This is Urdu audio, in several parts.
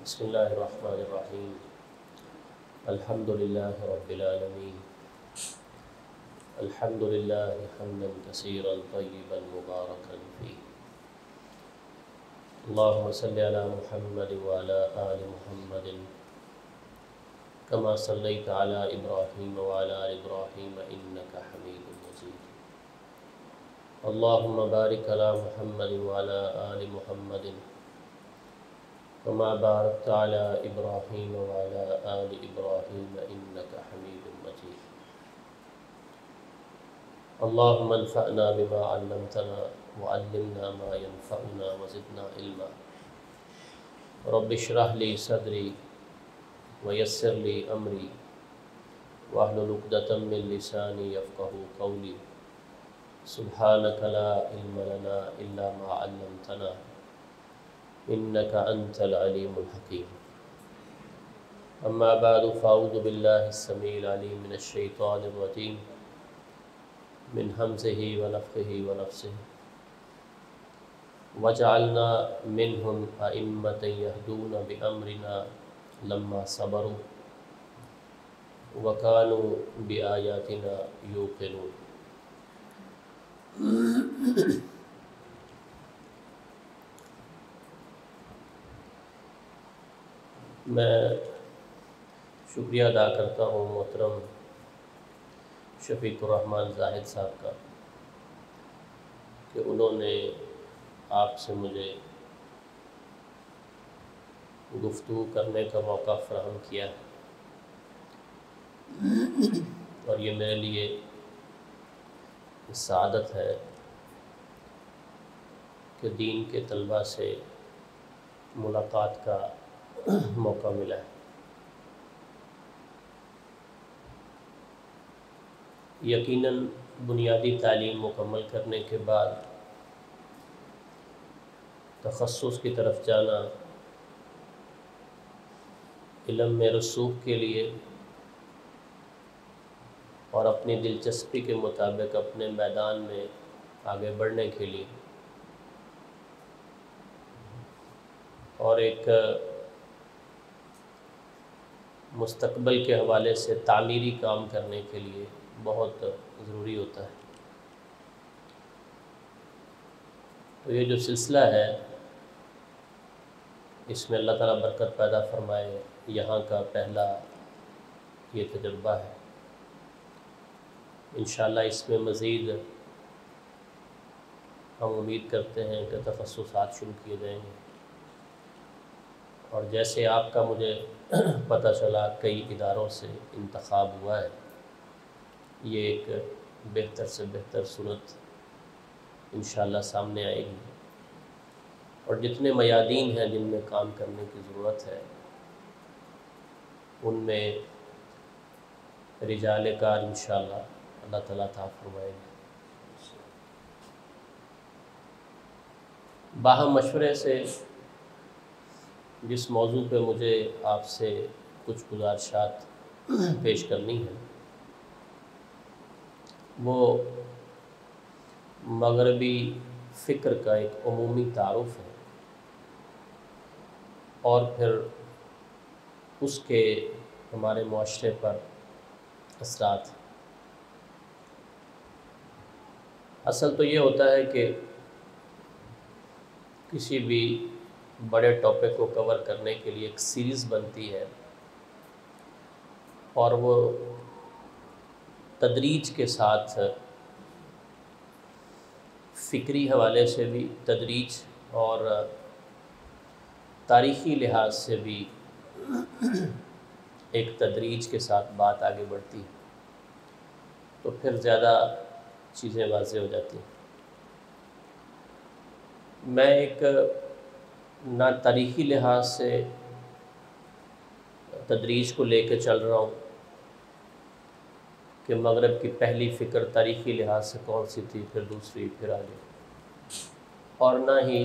بسم اللہ الرحمن الرحیم الحمد للہ رب العالمین الحمد للہ حمدا کثیرا طیبا مبارکا فیہ اللہم صلی علی محمد وعلی آل محمد کما صلیت علی ابراہیم وعلی آل ابراہیم انک حمید مجید اللہم بارک علی محمد وعلی آل محمد كما باركت على إبراهيم وعلى آل إبراهيم إنك حميد مجيد اللهم انفعنا بما علمتنا وعلمنا ما ينفعنا وزدنا علما رب اشرح لي صدري ويسر لي أمري واحلل عقدة من لساني يفقهوا قولي سبحانك لا علم لنا إلا ما علمتنا إنك أنت العليم الحكيم أما بعد فأعوذ بالله السميع العليم من الشيطان الرجيم من همزه ونفخه ونفسه وجعلنا منهم أئمة يهدون بأمرنا لما صبروا وكانوا بآياتنا يوقنون۔ میں شکریہ ادا کرتا ہوں محترم شفیق الرحمن زاہد صاحب کا کہ انہوں نے آپ سے مجھے گفتگو کرنے کا موقع فراہم کیا ہے، اور یہ میرے لیے سعادت ہے کہ دین کے طلباء سے ملاقات کا موقع ملا ہے۔ یقیناً بنیادی تعلیم مکمل کرنے کے بعد تخصص کی طرف جانا علم میں رسوخ کے لیے اور اپنی دلچسپی کے مطابق اپنے میدان میں آگے بڑھنے کے لیے اور ایک مستقبل کے حوالے سے تعمیری کام کرنے کے لیے بہت ضروری ہوتا ہے۔ تو یہ جو سلسلہ ہے اس میں اللہ تعالیٰ برکت پیدا فرمائے، یہاں کا پہلا یہ تجربہ ہے۔ انشاءاللہ اس میں مزید ہم امید کرتے ہیں کہ تخصصات شروع کیے جائیں گے، اور جیسے آپ کا مجھے پتہ چلا کئی اداروں سے انتخاب ہوا ہے، یہ ایک بہتر سے بہتر صورت انشاءاللہ سامنے آئے گی، اور جتنے میادین ہیں جن میں کام کرنے کی ضرورت ہے ان میں رجال کار انشاءاللہ اللہ تعالیٰ عطا فرمائے گا۔ باہم مشورے سے جس موضوع پہ مجھے آپ سے کچھ گزارشات پیش کرنی ہے وہ مغربی فکر کا ایک عمومی تعارف ہے، اور پھر اس کے ہمارے معاشرے پر اثرات۔ اصل تو یہ ہوتا ہے کہ کسی بھی بڑے ٹاپک کو کور کرنے کے لیے ایک سیریز بنتی ہے، اور وہ تدریج کے ساتھ فکری حوالے سے بھی تدریج اور تاریخی لحاظ سے بھی ایک تدریج کے ساتھ بات آگے بڑھتی ہے، تو پھر زیادہ چیزیں واضح ہو جاتی ہیں۔ میں ایک نہ تاریخی لحاظ سے تدریج کو لے کے چل رہا ہوں کہ مغرب کی پہلی فکر تاریخی لحاظ سے کون سی تھی، پھر دوسری، پھر آگے، اور نہ ہی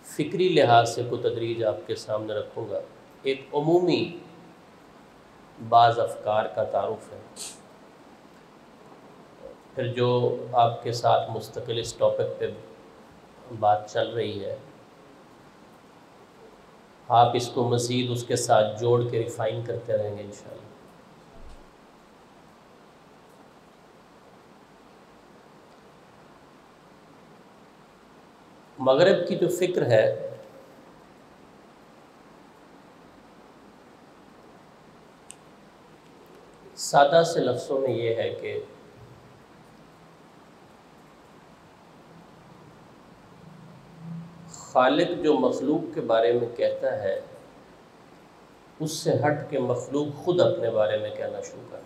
فکری لحاظ سے کوئی تدریج آپ کے سامنے رکھوں گا۔ ایک عمومی بعض افکار کا تعارف ہے، پھر جو آپ کے ساتھ مستقل اس ٹاپک پہ بات چل رہی ہے آپ اس کو مزید اس کے ساتھ جوڑ کے ریفائن کرتے رہیں گے انشاءاللہ۔ مغرب کی جو فکر ہے سادہ سے لفظوں میں یہ ہے کہ خالق جو مخلوق کے بارے میں کہتا ہے اس سے ہٹ کے مخلوق خود اپنے بارے میں کہنا شروع کر۔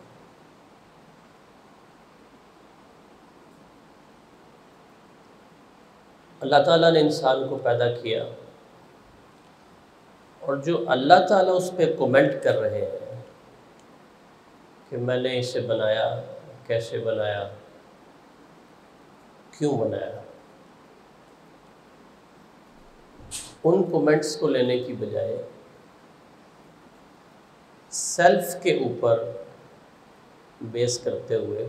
اللہ تعالیٰ نے انسان کو پیدا کیا اور جو اللہ تعالیٰ اس پہ کومنٹ کر رہے ہیں کہ میں نے اسے بنایا، کیسے بنایا، کیوں بنایا، ان کومنٹس کو لینے کی بجائے سیلف کے اوپر بیس کرتے ہوئے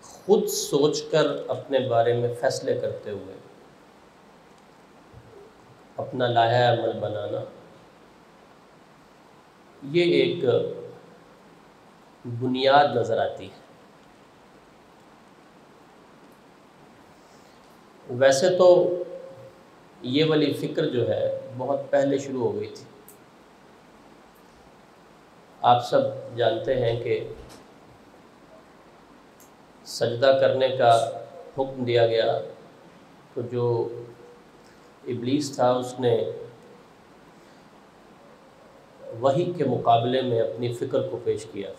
خود سوچ کر اپنے بارے میں فیصلے کرتے ہوئے اپنا لائحہ عمل بنانا، یہ ایک بنیاد نظر آتی ہے۔ ویسے تو یہ والی فکر جو ہے بہت پہلے شروع ہو گئی تھی۔ آپ سب جانتے ہیں کہ سجدہ کرنے کا حکم دیا گیا تو جو ابلیس تھا اس نے وحی کے مقابلے میں اپنی فکر کو پیش کیا۔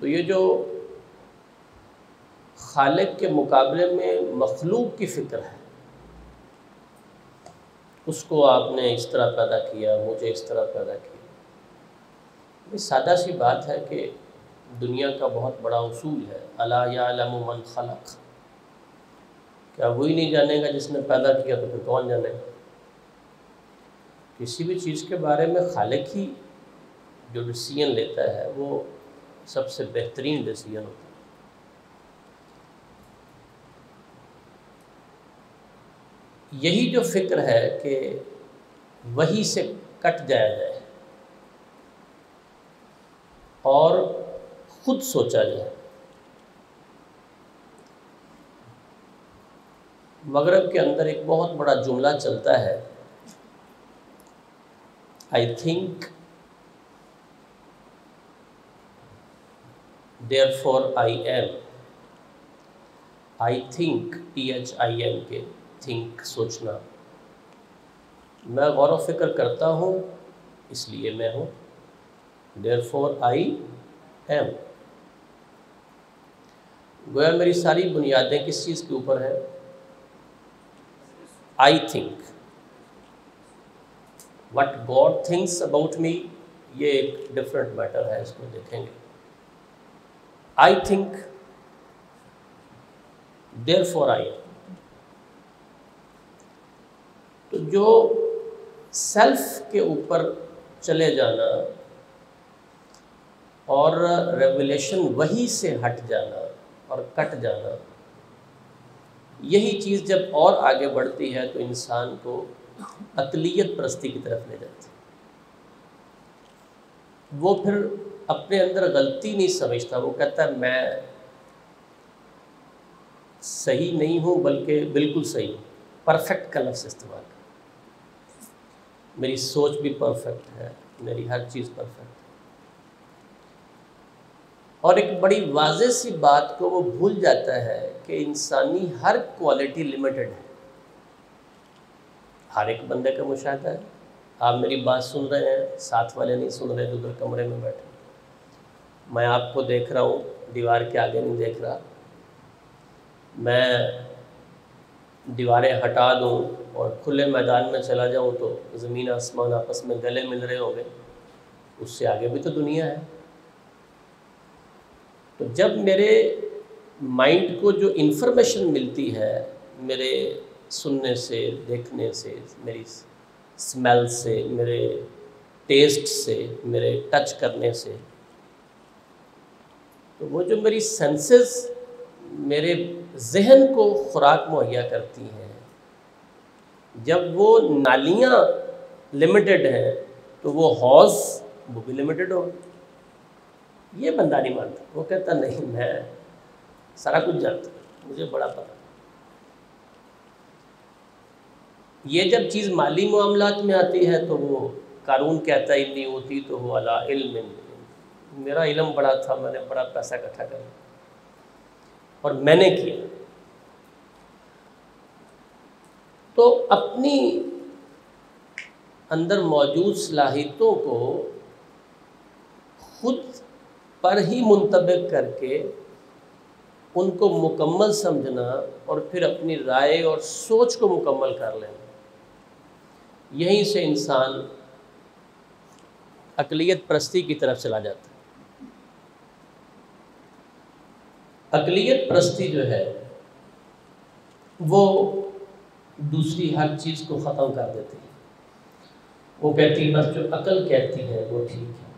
تو یہ جو خالق کے مقابلے میں مخلوق کی فکر ہے، اس کو آپ نے اس طرح پیدا کیا، مجھے اس طرح پیدا کیا، یہ سادہ سی بات ہے کہ دنیا کا بہت بڑا اصول ہے، الا یعلم من خلق، کیا وہی نہیں جانے گا جس نے پیدا کیا تو پھر کون جانے گا؟ کسی بھی چیز کے بارے میں خالق ہی جو ڈیسیژن لیتا ہے وہ سب سے بہترین ڈیسیژن ہوتا ہے۔ یہی جو فکر ہے کہ وحی سے کٹ جایا جائے اور خود سوچا جائے۔ مغرب کے اندر ایک بہت بڑا جملہ چلتا ہے، I think therefore I am۔ I think THINK کے تھنک سوچنا، میں غور و فکر کرتا ہوں اس لیے میں ہوں، therefore I am۔ گویا میری ساری بنیادیں کس چیز کے اوپر ہیں؟ I think۔ What God thinks about me یہ ایک ڈفرینٹ میٹر ہے، اس کو دیکھیں گے۔ I think therefore I am۔ تو جو سیلف کے اوپر چلے جانا اور ریولیشن وحی سے ہٹ جانا اور کٹ جانا، یہی چیز جب اور آگے بڑھتی ہے تو انسان کو عقلیت پرستی کی طرف لے جاتی ہے۔ وہ پھر اپنے اندر غلطی نہیں سمجھتا، وہ کہتا ہے میں صحیح نہیں ہوں بلکہ بالکل صحیح ہوں۔ پرفیکٹ کا لفظ استعمال کریں، میری سوچ بھی پرفیکٹ ہے، میری ہر چیز پرفیکٹ ہے۔ اور ایک بڑی واضح سی بات کو وہ بھول جاتا ہے کہ انسانی ہر کوالٹی لمیٹڈ ہے۔ ہر ایک بندے کا مشاہدہ ہے، آپ میری بات سن رہے ہیں، ساتھ والے نہیں سن رہے، ادھر کمرے میں بیٹھے، میں آپ کو دیکھ رہا ہوں، دیوار کے آگے نہیں دیکھ رہا۔ میں دیواریں ہٹا دوں اور کھلے میدان میں چلا جاؤں تو زمین آسمان آپس میں گلے مل رہے ہوں گے، اس سے آگے بھی تو دنیا ہے۔ تو جب میرے مائنڈ کو جو انفارمیشن ملتی ہے میرے سننے سے، دیکھنے سے، میری اسمیل سے، میرے ٹیسٹ سے، میرے ٹچ کرنے سے، تو وہ جو میری سینسز میرے ذہن کو خوراک مہیا کرتی ہیں، جب وہ نالیاں لمیٹڈ ہیں تو وہ حوض وہ بھی لمیٹڈ ہوگا. یہ بندہ نہیں مانتا، وہ کہتا نہیں میں سارا کچھ جانتا ہوں، مجھے بڑا پتہ. یہ جب چیز مالی معاملات میں آتی ہے تو وہ قارون کہتا ہے انی اوتیت تو علی علم، میرا علم بڑا تھا، میں نے بڑا پیسہ اکٹھا کر اور میں نے کیا. تو اپنی اندر موجود صلاحیتوں کو خود پر ہی منطبق کر کے ان کو مکمل سمجھنا اور پھر اپنی رائے اور سوچ کو مکمل کر لینا، یہیں سے انسان اقلیت پرستی کی طرف چلا جاتا ہے. اقلیت پرستی جو ہے وہ دوسری ہر چیز کو ختم کر دیتی ہے. وہ کہتی ہے بس جو عقل کہتی ہے وہ ٹھیک ہے،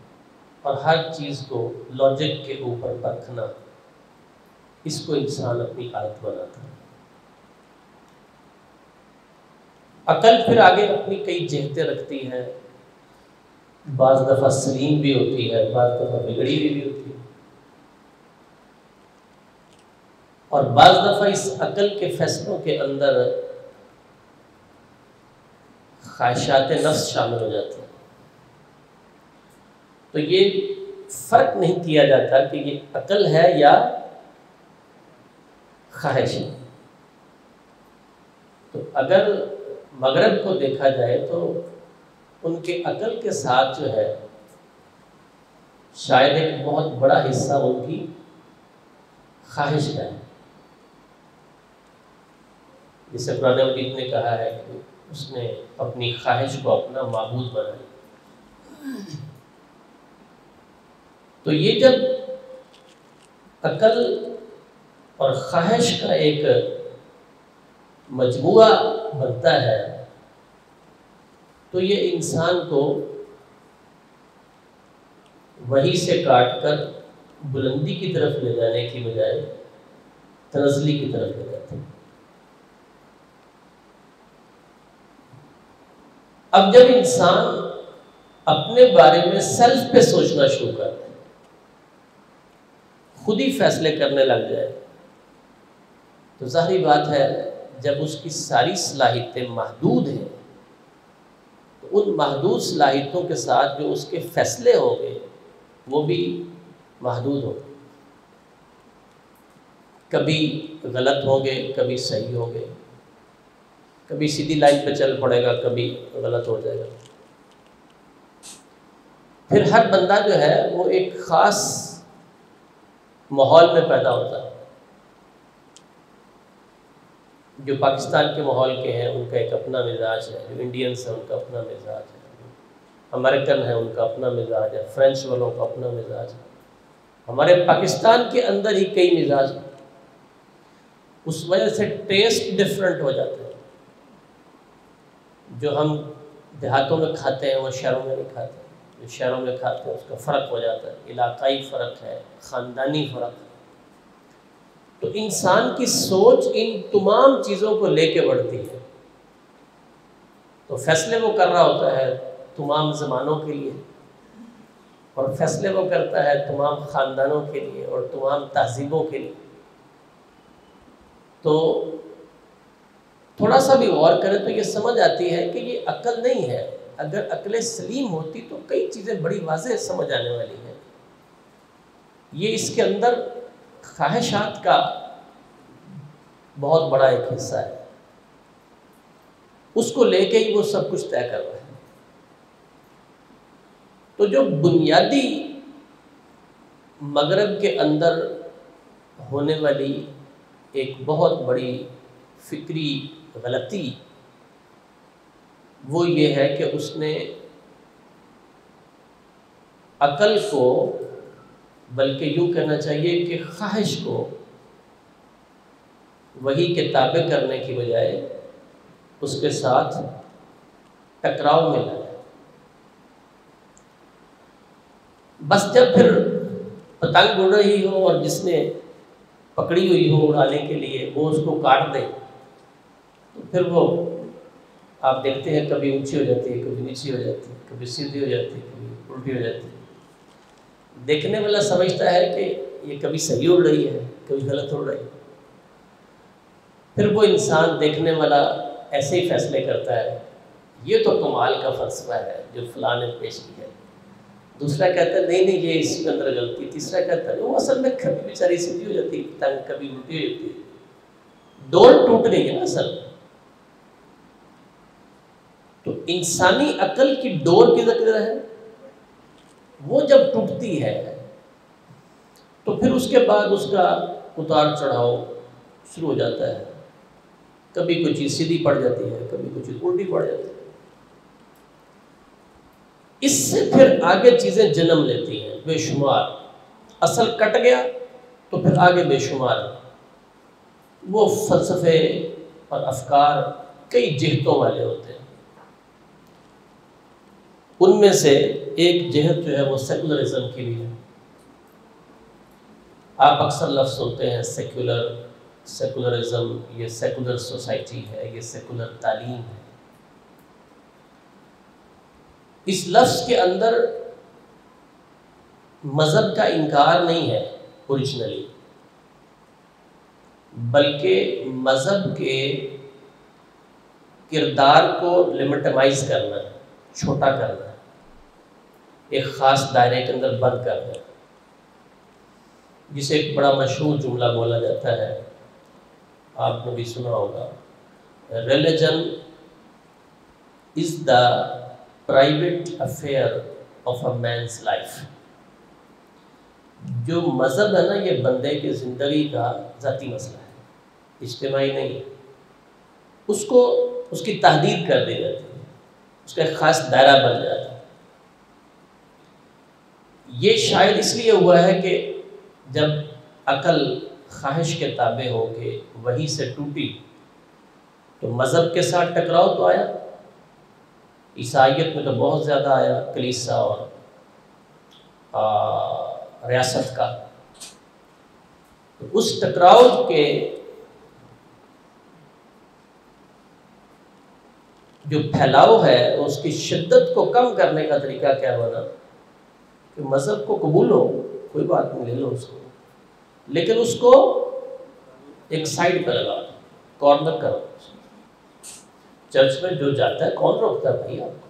اور ہر چیز کو لاجک کے اوپر پرکھنا، اس کو انسان اپنی عادت بناتا ہے. عقل پھر آگے اپنی کئی جہتیں رکھتی ہے، بعض دفعہ سلیم بھی ہوتی ہے، بعض دفعہ بگڑی ہوئی بھی ہوتی ہے، اور بعض دفعہ اس عقل کے فیصلوں کے اندر خواہشات نفس شامل ہو جاتی ہیں. تو یہ فرق نہیں کیا جاتا کہ یہ عقل ہے یا خواہش ہے. تو اگر مغرب کو دیکھا جائے تو ان کے عقل کے ساتھ جو ہے شاید ایک بہت بڑا حصہ ان کی خواہش کا ہے. جسے قرآن مجید نے کہا ہے کہ اس نے اپنی خواہش کو اپنا معبود بنایا. تو یہ جب عقل اور خواہش کا ایک مجموعہ بنتا ہے تو یہ انسان کو وہی سے کاٹ کر بلندی کی طرف لے جانے کی بجائے تنزلی کی طرف لے جاتا ہے. اب جب انسان اپنے بارے میں سیلف پہ سوچنا شروع کرتا ہے، خود ہی فیصلے کرنے لگ جائے، تو ظاہری بات ہے جب اس کی ساری صلاحیتیں محدود ہیں تو ان محدود صلاحیتوں کے ساتھ جو اس کے فیصلے ہوں گے وہ بھی محدود ہوں گے. کبھی غلط ہوں گے، کبھی صحیح ہوں گے، کبھی سیدھی لائن پہ چل پڑے گا، کبھی غلط ہو جائے گا. پھر ہر بندہ جو ہے وہ ایک خاص ماحول میں پیدا ہوتا ہے. جو پاکستان کے ماحول کے ہیں ان کا ایک اپنا مزاج ہے، جو انڈینس ہیں ان کا اپنا مزاج ہے، امریکن ہیں ان کا اپنا مزاج ہے، فرینچ والوں کا اپنا مزاج ہے. ہمارے پاکستان کے اندر ہی کئی مزاج ہیں، اس وجہ سے ٹیسٹ ڈفرینٹ ہو جاتے ہیں. جو ہم دیہاتوں میں کھاتے ہیں وہ شہروں میں نہیں کھاتے، جو شہروں میں کھاتے ہیں اس کا فرق ہو جاتا ہے، علاقائی فرق ہے، خاندانی فرق ہے. تو انسان کی سوچ ان تمام چیزوں کو لے کے بڑھتی ہے. تو فیصلے وہ کر رہا ہوتا ہے تمام زمانوں کے لیے، اور فیصلے وہ کرتا ہے تمام خاندانوں کے لیے اور تمام تہذیبوں کے لیے. تو تھوڑا سا بھی غور کریں تو یہ سمجھ آتی ہے کہ یہ عقل نہیں ہے. اگر عقل سلیم ہوتی تو کئی چیزیں بڑی واضح سمجھ آنے والی ہیں. یہ اس کے اندر خواہشات کا بہت بڑا ایک حصہ ہے، اس کو لے کے ہی وہ سب کچھ طے کر رہے ہیں. تو جو بنیادی مغرب کے اندر ہونے والی ایک بہت بڑی فکری غلطی وہ یہ ہے کہ اس نے عقل کو، بلکہ یوں کہنا چاہیے کہ خواہش کو وہی کے تابع کرنے کی بجائے اس کے ساتھ ٹکراؤ میں لایا. بس جب پھر پتنگ اڑ رہی ہو اور جس نے پکڑی ہوئی ہو اڑانے کے لیے وہ اس کو کاٹ دے تو پھر وہ آپ دیکھتے ہیں کبھی اونچی ہو جاتی ہے، کبھی نیچی ہو جاتی ہے، کبھی سیدھی ہو جاتی ہے، کبھی الٹی ہو جاتی ہے۔ دیکھنے والا سمجھتا ہے کہ یہ کبھی صحیح اڑ رہی ہے، کبھی غلط اڑ رہی ہے۔ پھر وہ انسان دیکھنے والا ایسے ہی فیصلے کرتا ہے، یہ تو کمال کا فلسفہ ہے جو فلاں نے پیش کیا ہے۔ دوسرا کہتا ہے نہیں یہ اس کے اندر غلطی، تیسرا کہتا ہے وہ اصل میں کبھی بیچاری سیدھی ہو جاتی ہے تنگ، کبھی الٹی ہو جاتی ہے، ڈور ٹوٹ گئی ہے نا اصل۔ تو انسانی عقل کی ڈور کی ذکر ہے، وہ جب ٹوٹتی ہے تو پھر اس کے بعد اس کا اتار چڑھاؤ شروع ہو جاتا ہے۔ کبھی کوئی چیز سیدھی پڑ جاتی ہے، کبھی کوئی چیز الٹی پڑ جاتی ہے۔ اس سے پھر آگے چیزیں جنم لیتی ہیں بے شمار۔ اصل کٹ گیا تو پھر آگے بے شمار وہ فلسفے اور افکار کئی جہتوں والے ہوتے ہیں۔ ان میں سے ایک جہت جو ہے وہ سیکولرزم کی بھی ہے۔ آپ اکثر لفظ سنتے ہیں سیکولرزم، یہ سیکولر سوسائٹی ہے، یہ سیکولر تعلیم ہے۔ اس لفظ کے اندر مذہب کا انکار نہیں ہے اوریجنلی، بلکہ مذہب کے کردار کو لیمیٹمائز کرنا ہے، چھوٹا کرنا ہے، ایک خاص دائرے کے اندر بند کرنا ہے۔ جسے ایک بڑا مشہور جملہ بولا جاتا ہے، آپ نے بھی سنا ہوگا، religion is the private affair of a means life. جو مذہب ہے نا یہ بندے کی زندگی کا ذاتی مسئلہ ہے، اجتماعی نہیں ہے۔ اس کی تحدید کر دی جاتی ہے، اس کا ایک خاص دائرہ بن جاتا ہے۔ یہ شاید اس لیے ہوا ہے کہ جب عقل خواہش کے تابع ہو کے وحی سے ٹوٹی تو مذہب کے ساتھ ٹکراؤ تو آیا۔ عیسائیت میں تو بہت زیادہ آیا، کلیسا اور ریاست کا۔ تو اس ٹکراؤ کے جو پھیلاؤ ہے اس کی شدت کو کم کرنے کا طریقہ کیا بنا کہ مذہب کو قبول ہو، کوئی بات نہیں، لے لو اس کو، لیکن اس کو ایک سائڈ پہ لگا دو، کارنر کرو۔ چرچ میں جو جاتا ہے کون روکتا ہے بھائی آپ کو؟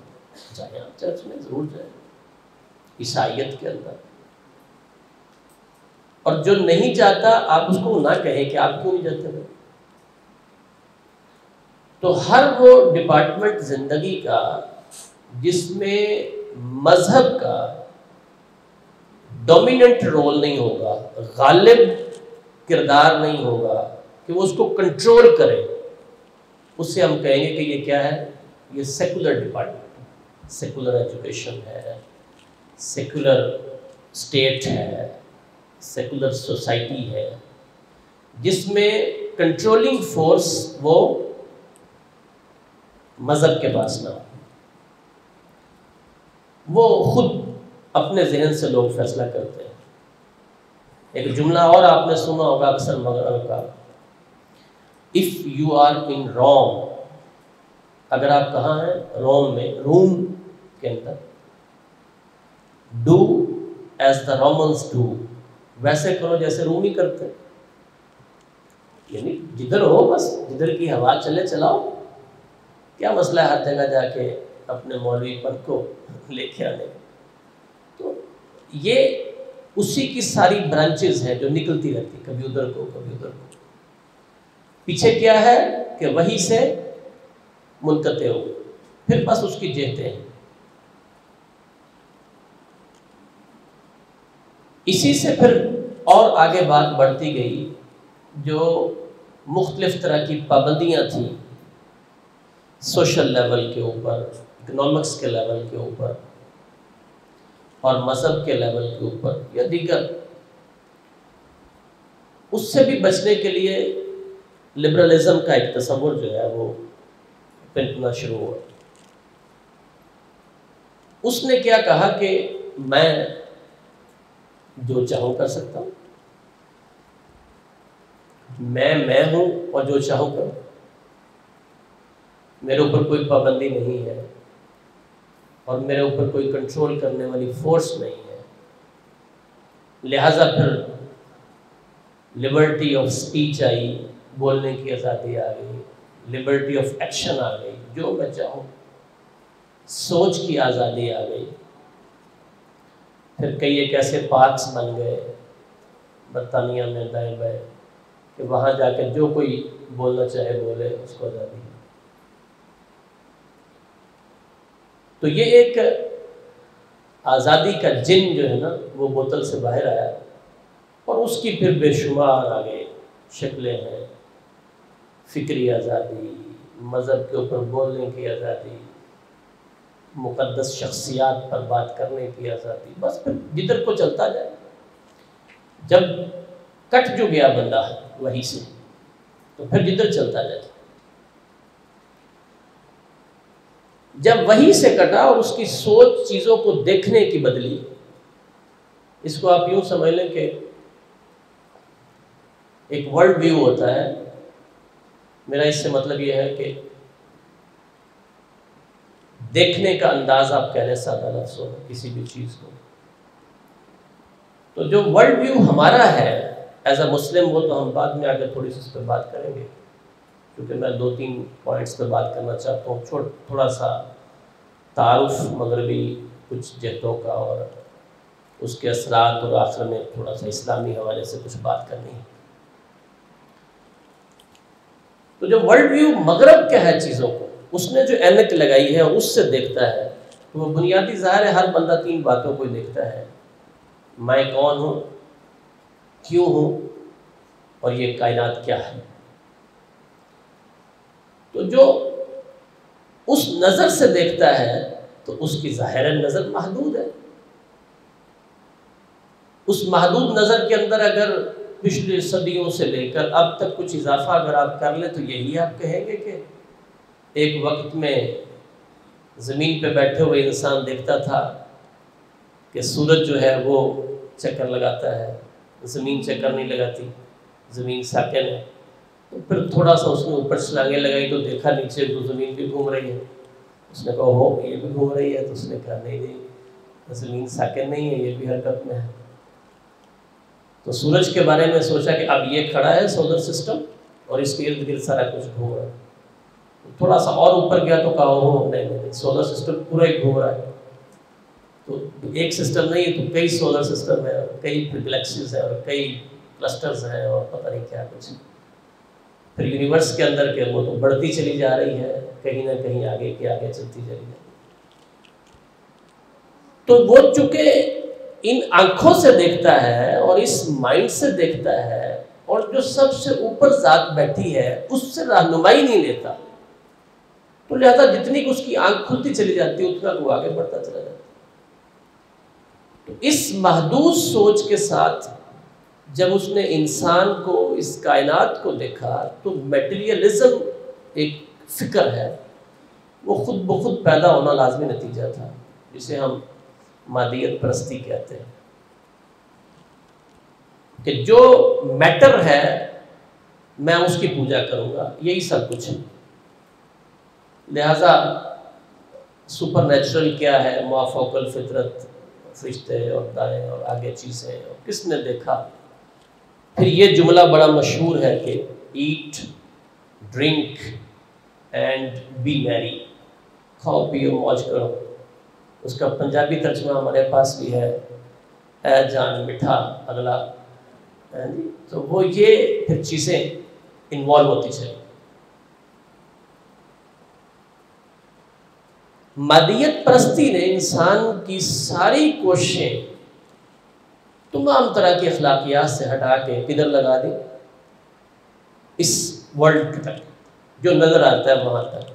جائیں آپ چرچ میں، ضرور جائیں عیسائیت کے اندر۔ اور جو نہیں جاتا آپ اس کو نہ کہیں کہ آپ کیوں نہیں جاتے بھائی۔ تو ہر وہ ڈپارٹمنٹ زندگی کا جس میں مذہب کا ڈومیننٹ رول نہیں ہوگا، غالب کردار نہیں ہوگا کہ وہ اس کو کنٹرول کرے، اس سے ہم کہیں گے کہ یہ کیا ہے، یہ سیکولر ڈپارٹمنٹ، سیکولر ایجوکیشن ہے، سیکولر اسٹیٹ ہے، سیکولر سوسائٹی ہے، جس میں کنٹرولنگ فورس وہ مذہب کے پاس نہ ہو۔ وہ خود اپنے ذہن سے لوگ فیصلہ کرتے ہیں۔ ایک جملہ اور آپ نے سنا ہوگا اکثر مغرب کا، if you are in Rome, اگر آپ کہاں ہیں؟ روم میں، روم کے اندر، do as the Romans do, ویسے کرو جیسے رومی کرتے، یعنی جدھر ہو بس جدھر کی ہوا چلے چلاؤ، کیا مسئلہ ہے ہر جگہ جا کے اپنے مولوی پن کو لے کے آنے۔ تو یہ اسی کی ساری برانچز ہیں جو نکلتی رہتی، کبھی ادھر کو کبھی ادھر کو۔ پیچھے کیا ہے کہ وہی سے منقطع ہو، پھر بس اس کی جہتیں ہیں۔ اسی سے پھر اور آگے بات بڑھتی گئی، جو مختلف طرح کی پابندیاں تھیں، سوشل لیول کے اوپر، اکنامکس کے لیول کے اوپر، اور مذہب کے لیول کے اوپر یا دیگر، اس سے بھی بچنے کے لیے لبرلزم کا ایک تصور جو ہے وہ پنپنا شروع ہوا۔ اس نے کیا کہا کہ میں جو چاہوں کر سکتا ہوں، میں ہوں اور جو چاہوں کروں۔ میرے اوپر کوئی پابندی نہیں ہے اور میرے اوپر کوئی کنٹرول کرنے والی فورس نہیں ہے، لہٰذا پھر لبرٹی آف سپیچ آئی، بولنے کی آزادی آ گئی، لبرٹی آف ایکشن آ گئی، جو میں چاہوں، سوچ کی آزادی آ گئی۔ پھر کئی ایک ایسے پارکس بن گئے برطانیہ میں دائیں بائیں کہ وہاں جا کے جو کوئی بولنا چاہے بولے، اس کو آزادی ہے۔ تو یہ ایک آزادی کا جن جو ہے نا وہ بوتل سے باہر آیا، اور اس کی پھر بے شمار آگے شکلیں ہیں، فکری آزادی، مذہب کے اوپر بولنے کی آزادی، مقدس شخصیات پر بات کرنے کی آزادی، بس پھر جدھر کو چلتا جائے۔ جب کٹ جو گیا بندہ وہی سے، تو پھر جدھر چلتا جائے۔ جب وہی سے کٹا اور اس کی سوچ چیزوں کو دیکھنے کی بدلی، اس کو آپ یوں سمجھ لیں کہ ایک ورلڈ ویو ہوتا ہے۔ میرا اس سے مطلب یہ ہے کہ دیکھنے کا انداز آپ کہہ لیں سادہ لفظوں میں کسی بھی چیز کو، تو جو ورلڈ ویو ہمارا ہے ایز اے مسلم، وہ تو ہم بعد میں آگے تھوڑی سی اس پہ بات کریں گے، کیونکہ میں 2-3 پوائنٹس پہ بات کرنا چاہتا ہوں، تھوڑا سا تعارف مغربی کچھ جہتوں کا اور اس کے اثرات، اور آخر میں تھوڑا سا اسلامی حوالے سے کچھ بات کرنی ہے۔ تو جو ورلڈ ویو مغرب کا ہے چیزوں کو، اس نے جو اینک لگائی ہے اور اس سے دیکھتا ہے، تو وہ بنیادی ظاہر ہے ہر بندہ 3 باتوں کو دیکھتا ہے: میں کون ہوں، کیوں ہوں، اور یہ کائنات کیا ہے۔ تو جو اس نظر سے دیکھتا ہے تو اس کی ظاہر نظر محدود ہے۔ اس محدود نظر کے اندر اگر پچھلے صدیوں سے لے کر اب تک کچھ اضافہ اگر آپ کر لیں، تو یہی آپ کہیں گے کہ ایک وقت میں زمین پہ بیٹھے ہوئے انسان دیکھتا تھا کہ سورج جو ہے وہ چکر لگاتا ہے، زمین چکر نہیں لگاتی، زمین ساکن ہے۔ تو پھر تھوڑا سا اس نے اوپر چھلانگیں لگائی تو دیکھا نیچے تو زمین بھی گھوم رہی ہے۔ اس نے کہا ہو یہ بھی گھوم رہی ہے، تو اس نے کہا نہیں، زمین ساکن نہیں ہے، یہ بھی حرکت میں ہے۔ تو سورج کے بارے میں سوچا کہ اب یہ کھڑا ہے سولر سسٹم، اور اس کے ارد گرد سارا کچھ گھوم رہا ہے۔ تھوڑا سا اور اوپر گیا تو کہا ہو نہیں، سولر سسٹم پورا ہی گھوم رہا ہے۔ تو ایک سسٹم نہیں ہے، تو کئی سولر سسٹم ہے، اور کئی گلیکسیز ہیں، اور کئی کلسٹرز ہیں، اور پتہ نہیں کیا کچھ۔ پھر یونیورس کے اندر کہ وہ تو بڑھتی چلی جا رہی ہے، کہیں نہ کہیں آگے کے آگے چلتی چلی جائے۔ تو وہ چونکہ ان آنکھوں سے دیکھتا ہے اور اس مائنڈ سے دیکھتا ہے، اور جو سب سے اوپر ذات بیٹھی ہے اس سے رہنمائی نہیں لیتا، تو لہذا جتنی اس کی آنکھ کھلتی چلی جاتی ہے اتنا وہ آگے بڑھتا چلا جاتا ہے۔ تو اس محدود سوچ کے ساتھ جب اس نے انسان کو، اس کائنات کو دیکھا، تو میٹیریلزم ایک فکر ہے، وہ خود بخود پیدا ہونا لازمی نتیجہ تھا، جسے ہم مادیت پرستی کہتے ہیں، کہ جو میٹر ہے میں اس کی پوجا کروں گا، یہی سب کچھ ہے۔ لہذا سپر نیچرل کیا ہے، ما فوق الفطرت، فرشتے اور دائیں اور آگے چیزیں، اور کس نے دیکھا۔ پھر یہ جملہ بڑا مشہور ہے کہ ایٹ ڈرنک اینڈ بی میری، کھاؤ پیو موج کرو۔ اس کا پنجابی ترجمہ ہمارے پاس بھی ہے، اے جان میٹھا اگلا، تو وہ یہ پھر چیزیں انوالو ہوتی چلی۔ مادیت پرستی نے انسان کی ساری کوششیں تمام طرح کی اخلاقیات سے ہٹا کے کدھر لگا دی؟ اس ورلڈ تک، جو نظر آتا ہے وہاں تک،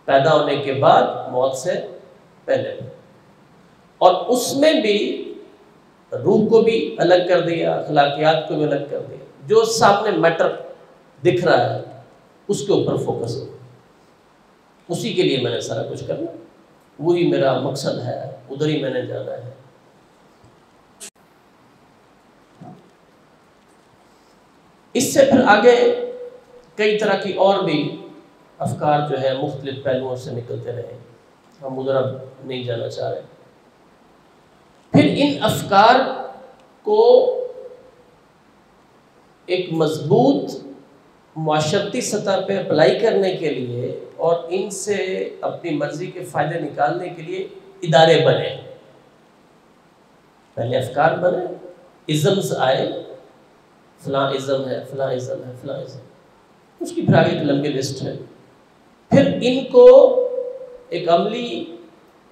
پیدا ہونے کے بعد، موت سے پہلے، اور اس میں بھی روح کو بھی الگ کر دیا، اخلاقیات کو بھی الگ کر دیا۔ جو سامنے میٹر دکھ رہا ہے اس کے اوپر فوکس ہو، اسی کے لیے میں نے سارا کچھ کرنا، وہی میرا مقصد ہے، ادھر ہی میں نے جانا ہے۔ اس سے پھر آگے کئی طرح کی اور بھی افکار جو ہے مختلف پہلوؤں سے نکلتے رہے، ہم ادھر اب نہیں جانا چاہ رہے۔ پھر ان افکار کو ایک مضبوط معاشرتی سطح پہ اپلائی کرنے کے لیے اور ان سے اپنی مرضی کے فائدے نکالنے کے لیے ادارے بنے۔ پہلے افکار بنے، ازمز آئے، فلاں ازم ہے، فلاں ازم ہے، فلاں ازم، اس کی پھر آگے ایک لمبی لسٹ ہے۔ پھر ان کو ایک عملی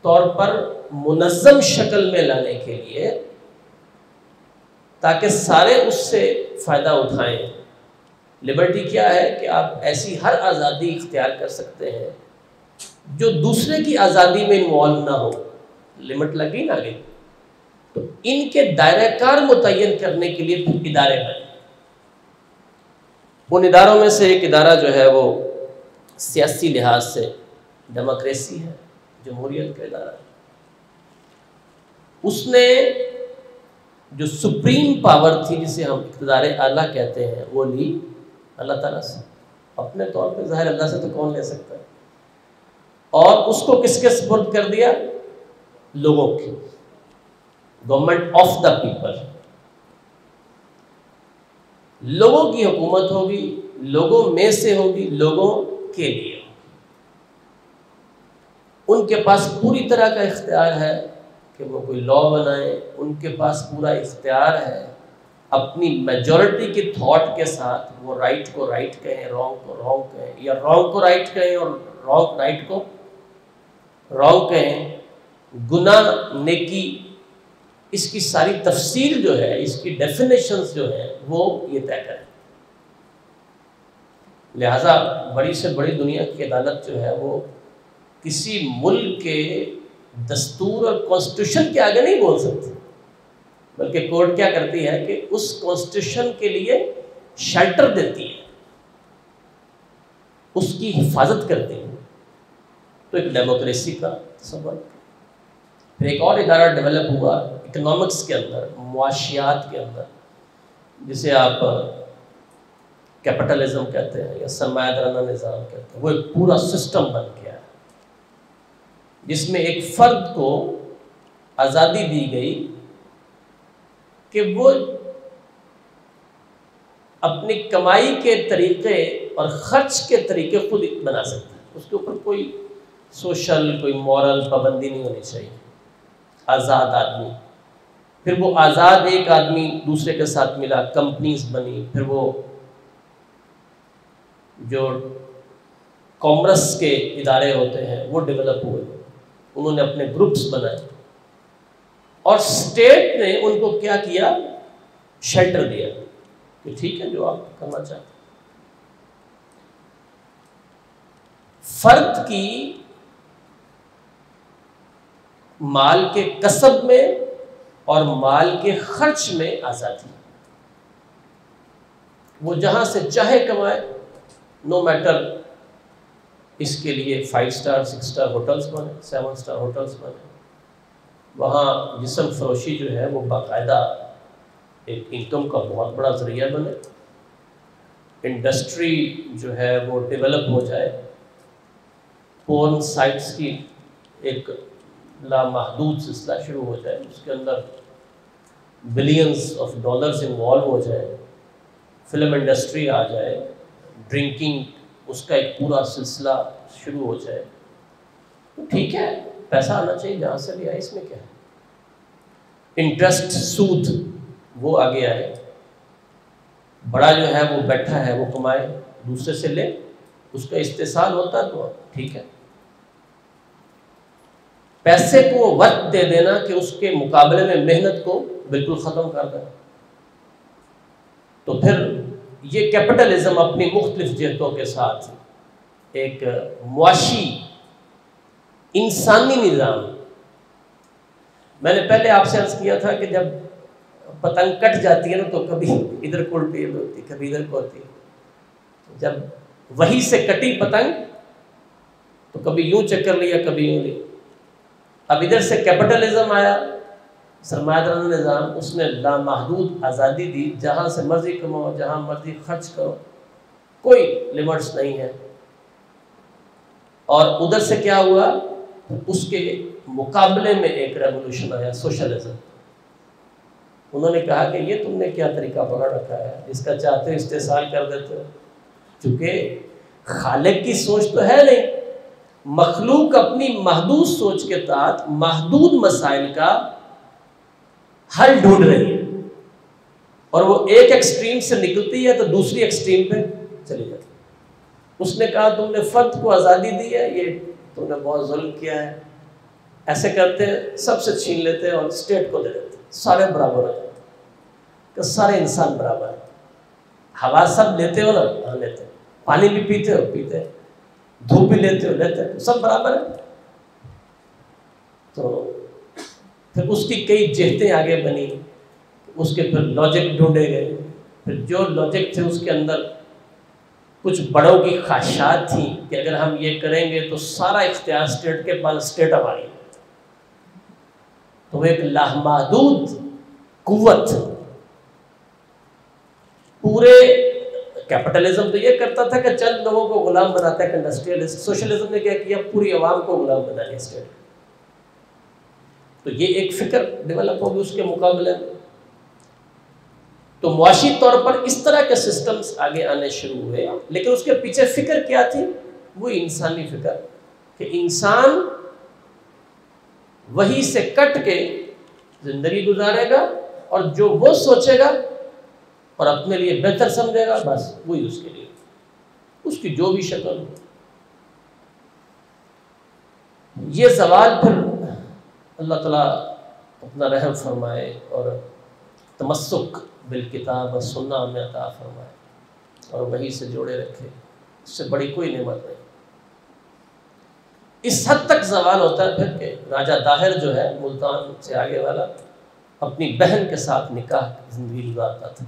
طور پر منظم شکل میں لانے کے لیے، تاکہ سارے اس سے فائدہ اٹھائیں۔ لبرٹی کیا ہے کہ آپ ایسی ہر آزادی اختیار کر سکتے ہیں جو دوسرے کی آزادی میں انوالو نہ ہو۔ لمٹ لگی نہ آگے، تو ان کے دائرہ کار متعین کرنے کے لیے پھر ادارے بنے۔ ان اداروں میں سے ایک ادارہ جو ہے وہ سیاسی لحاظ سے ڈیموکریسی ہے، جمہوریت کا ادارہ ہے۔ اس نے جو سپریم پاور تھی، جسے ہم اقتدار اعلیٰ کہتے ہیں، وہ لی اللہ تعالیٰ سے۔ اپنے طور پہ ظاہر اللہ سے تو کون لے سکتا ہے، اور اس کو کس کے سپرد کر دیا؟ لوگوں کی، گورنمنٹ آف دا پیپل۔ لوگوں کی حکومت ہوگی، لوگوں میں سے ہوگی، لوگوں کے لیے۔ ان کے پاس پوری طرح کا اختیار ہے کہ وہ کوئی لا بنائیں، ان کے پاس پورا اختیار ہے اپنی میجورٹی کی تھاٹ کے ساتھ وہ رائٹ کو رائٹ کہیں، رانگ کو رانگ کہیں، یا رانگ کو رائٹ کہیں اور رانگ رائٹ کو رانگ کہیں۔ گناہ، نیکی، اس کی ساری تفصیل جو ہے، اس کی ڈیفینیشنز جو ہیں، وہ یہ طے کریں۔ لہٰذا بڑی سے بڑی دنیا کی عدالت جو ہے وہ کسی ملک کے دستور اور کانسٹیٹیوشن کے آگے نہیں بول سکتی، بلکہ کورٹ کیا کرتی ہے کہ اس کانسٹیٹیوشن کے لیے شیلٹر دیتی ہے، اس کی حفاظت کرتی ہے۔ تو ایک ڈیموکریسی کا تصور۔ پھر ایک اور ادارہ ڈیولپ ہوا اکنامکس کے اندر، معاشیات کے اندر، جسے آپ کیپٹلزم کہتے ہیں یا سرمایہ دارانہ نظام کہتے ہیں۔ وہ ایک پورا سسٹم بن گیا ہے جس میں ایک فرد کو آزادی دی گئی کہ وہ اپنی کمائی کے طریقے اور خرچ کے طریقے خود بنا سکتا ہے۔ اس کے اوپر کوئی سوشل، کوئی مورل پابندی نہیں ہونی چاہیے۔ آزاد آدمی، پھر وہ آزاد ایک آدمی دوسرے کے ساتھ ملا، کمپنیز بنی، پھر وہ جو کامرس کے ادارے ہوتے ہیں وہ ڈیولپ ہوئے، انہوں نے اپنے گروپس بنائے، اور اسٹیٹ نے ان کو کیا کیا؟ شیلٹر دیا کہ ٹھیک ہے جو آپ کرنا چاہتے ہیں۔ فرد کی مال کے کسب میں اور مال کے خرچ میں آزادی، وہ جہاں سے چاہے کمائے، نو میٹر اس کے لیے 5 اسٹار 6 اسٹار ہوٹلز بنے، 7 اسٹار ہوٹلز بنے، وہاں جسم فروشی جو ہے وہ باقاعدہ ایک انکم کا بہت بڑا ذریعہ بنے، انڈسٹری جو ہے وہ ڈیولپ ہو جائے، پورن سائٹس کی ایک لامحدود سلسلہ شروع ہو جائے، اس کے اندر بلینز آف ڈالرز انوالو ہو جائے، فلم انڈسٹری آ جائے، ڈرنکنگ اس کا ایک پورا سلسلہ شروع ہو جائے، تو ٹھیک ہے، پیسہ آنا چاہیے جہاں سے بھی آئے، اس میں کیا ہے؟ انٹرسٹ، سود وہ آگے آئے، بڑا جو ہے وہ بیٹھا ہے وہ کمائے، دوسرے سے لے، اس کا استحصال ہوتا ہے تو ٹھیک ہے۔ پیسے کو وقت دے دینا کہ اس کے مقابلے میں محنت کو بالکل ختم کر دیں، تو پھر یہ کیپٹلزم اپنی مختلف جہتوں کے ساتھ ایک معاشی انسانی نظام۔ میں نے پہلے آپ سے عرض کیا تھا کہ جب پتنگ کٹ جاتی ہے نا تو کبھی ادھر کو الٹی ہوتی، کبھی ادھر کو ہوتی، جب وہی سے کٹی پتنگ تو کبھی یوں چکر لیا، کبھی یوں لی۔ اب ادھر سے کیپٹلزم آیا، سرمایہ دارانہ نظام، اس نے لامحدود آزادی دی، جہاں سے مرضی کماؤ، جہاں مرضی خرچ کرو، کوئی لیمٹس نہیں ہے۔ اور ادھر سے کیا ہوا، اس کے مقابلے میں ایک ریولوشن آیا، سوشلزم۔ انہوں نے کہا کہ یہ تم نے کیا طریقہ پکڑ رکھا ہے، جس کا چاہتے ہو استحصال کر دیتے ہو، چونکہ خالق کی سوچ تو ہے نہیں، مخلوق اپنی محدود سوچ کے تحت محدود مسائل کا حل ڈھونڈ رہی ہے، اور وہ ایک ایکسٹریم سے نکلتی ہے تو دوسری ایکسٹریم پہ چلی جاتی ہے۔ اس نے کہا تم نے فرد کو آزادی دی ہے، یہ تم نے بہت ظلم کیا ہے، ایسے کرتے ہیں سب سے چھین لیتے ہیں اور اسٹیٹ کو دے دیتے ہیں، سارے برابر ہو جاتے ہیں، کہ سارے انسان برابر ہیں۔ ہوا سب لیتے ہو نا، ہاں لیتے ہیں، پانی بھی پیتے ہو پیتے ہیں، دھوپ بھی لیتے ہو لیتے ہیں، سب برابر ہیں۔ تو پھر اس کی کئی جہتیں آگے بنی، اس کے پھر لاجک ڈھونڈے گئے، پھر جو لاجک تھے اس کے اندر کچھ بڑوں کی خواہشات تھیں کہ اگر ہم یہ کریں گے تو سارا اختیار اسٹیٹ کے پاس، اسٹیٹ ہماری، تو ایک لامحدود قوت پورے کیپٹلزم تو یہ کرتا تھا کہ چند لوگوں کو غلام بناتا ہے، کہ انڈسٹریلسٹ، سوشلزم نے کیا کیا، پوری عوام کو غلام بنا لیا اسٹیٹ۔ تو یہ ایک فکر ڈیولپ ہوگی اس کے مقابلے میں۔ تو معاشی طور پر اس طرح کے سسٹمز آگے آنے شروع ہوئے، لیکن اس کے پیچھے فکر کیا تھی؟ وہ انسانی فکر، کہ انسان وہی سے کٹ کے زندگی گزارے گا، اور جو وہ سوچے گا اور اپنے لیے بہتر سمجھے گا، بس وہی اس کے لیے، اس کی جو بھی شکل ہو۔ یہ زوال پھر اللہ تعالیٰ اپنا رحم فرمائے اور تمسک بالکتاب و سنہ میں عطا فرمائے، اور وہی سے جوڑے رکھے، اس سے بڑی کوئی نعمت نہیں۔ اس حد تک زوال ہوتا ہے پھر کہ راجہ داہر جو ہے ملتان سے آگے والا، اپنی بہن کے ساتھ نکاح زندگی گزارتا تھا،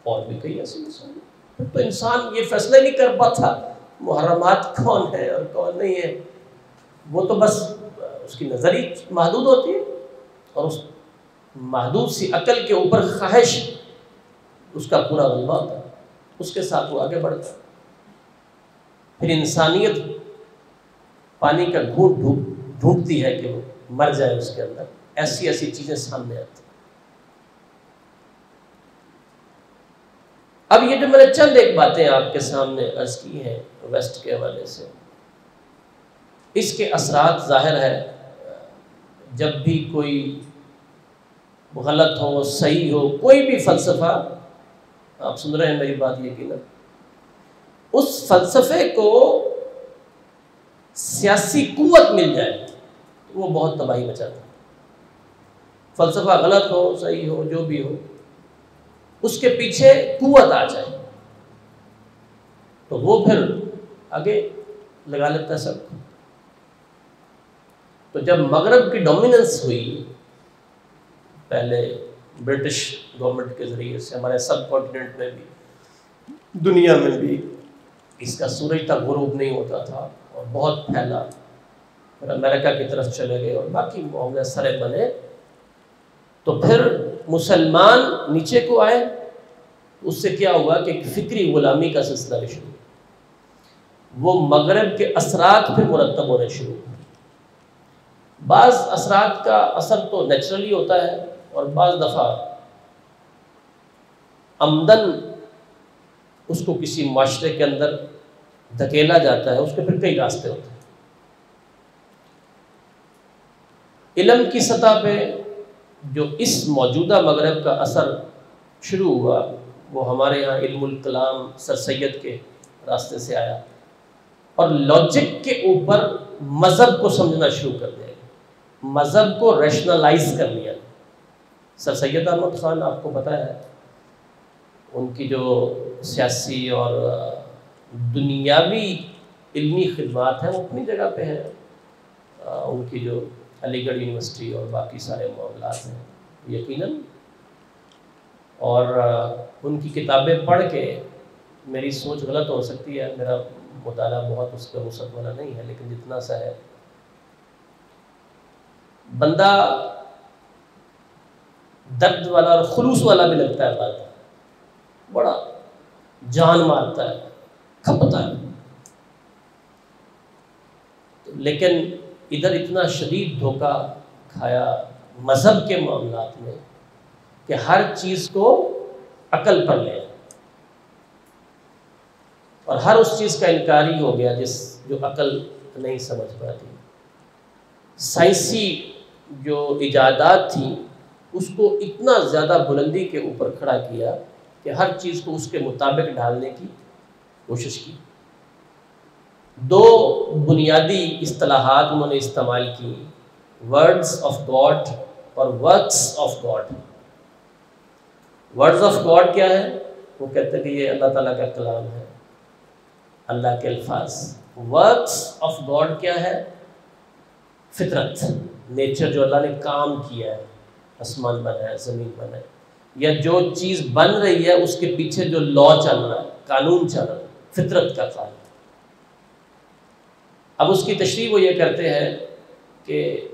اور بھی کئی ایسی مثالیں۔ پھر تو انسان یہ فیصلہ نہیں کر پاتا محرمات کون ہے اور کون نہیں ہے، وہ تو بس اس کی نظر ہی محدود ہوتی ہے، اور اس محدود سی عقل کے اوپر خواہش اس کا پورا غلبہ ہوتا ہے، اس کے ساتھ وہ آگے بڑھتا ہے۔ پھر انسانیت پانی کا گھونٹ ڈھونڈتی ہے کہ وہ مر جائے اس کے اندر، ایسی ایسی چیزیں سامنے آتی ہیں۔ اب یہ جو میں نے چند ایک باتیں آپ کے سامنے عرض کی ہیں ویسٹ کے حوالے سے، اس کے اثرات ظاہر ہے جب بھی کوئی غلط ہو صحیح ہو، کوئی بھی فلسفہ، آپ سن رہے ہیں میری بات یقیناً، اس فلسفے کو سیاسی قوت مل جائے وہ بہت تباہی مچاتا ہے۔ فلسفہ غلط ہو صحیح ہو جو بھی ہو، اس کے پیچھے قوت آ جائے تو وہ پھر آگے لگا لیتا ہے سب کو۔ تو جب مغرب کی ڈومیننس ہوئی پہلے برٹش گورنمنٹ کے ذریعے سے ہمارے سب کانٹیننٹ میں بھی دنیا میں بھی، اس کا سورج تک غروب نہیں ہوتا تھا اور بہت پھیلا، پھر امریکہ کی طرف چلے گئے اور باقی معاملے سرے بنے، تو پھر مسلمان نیچے کو آئے، اس سے کیا ہوا کہ فکری غلامی کا سلسلہ بھی شروع ہوا۔ وہ مغرب کے اثرات پھر مرتب ہونے شروع ہوئے۔ بعض اثرات کا اثر تو نیچرلی ہوتا ہے، اور بعض دفعہ عمدن اس کو کسی معاشرے کے اندر دھکیلا جاتا ہے، اس کے پھر کئی راستے ہوتے ہیں۔ علم کی سطح پہ جو اس موجودہ مغرب کا اثر شروع ہوا، وہ ہمارے ہاں علم الکلام سر سید کے راستے سے آیا، اور لاجک کے اوپر مذہب کو سمجھنا شروع کر دیا، مذہب کو ریشنلائز کر لیا۔ سر سید احمد خان آپ کو پتہ ہے، ان کی جو سیاسی اور دنیاوی علمی خدمات ہیں وہ اپنی جگہ پہ ہیں، ان کی جو علی گڑھ یونیورسٹی اور باقی سارے معاملات ہیں یقیناً، اور ان کی کتابیں پڑھ کے میری سوچ غلط ہو سکتی ہے، میرا مطالعہ بہت اس کا وسعت والا نہیں ہے، لیکن جتنا سا ہے، بندہ درد والا اور خلوص والا بھی لگتا ہے، بات بڑا جان مارتا ہے، کھپتا ہے۔ لیکن ادھر اتنا شدید دھوکہ کھایا مذہب کے معاملات میں کہ ہر چیز کو عقل پر لے اور ہر اس چیز کا انکاری ہو گیا جو عقل نہیں سمجھ پاتی. سائنسی جو ایجادات تھیں اس کو اتنا زیادہ بلندی کے اوپر کھڑا کیا کہ ہر چیز کو اس کے مطابق ڈھالنے کی کوشش کی. دو بنیادی اصطلاحات انہوں نے استعمال کی، ورڈز آف گاڈ اور works of God. Words of God کیا ہے؟ وہ کہتے ہیں کہ یہ اللہ تعالیٰ کا کلام ہے، اللہ کے الفاظ. ورکس آف گاڈ کیا ہے؟ فطرت، نیچر، جو اللہ نے کام کیا ہے، آسمان بنا ہے، زمین بنا ہے، یا جو چیز بن رہی ہے اس کے پیچھے جو لا چل رہا ہے، قانون چل رہا ہے، فطرت کا قانون. اب اس کی تشریح وہ یہ کرتے ہیں کہ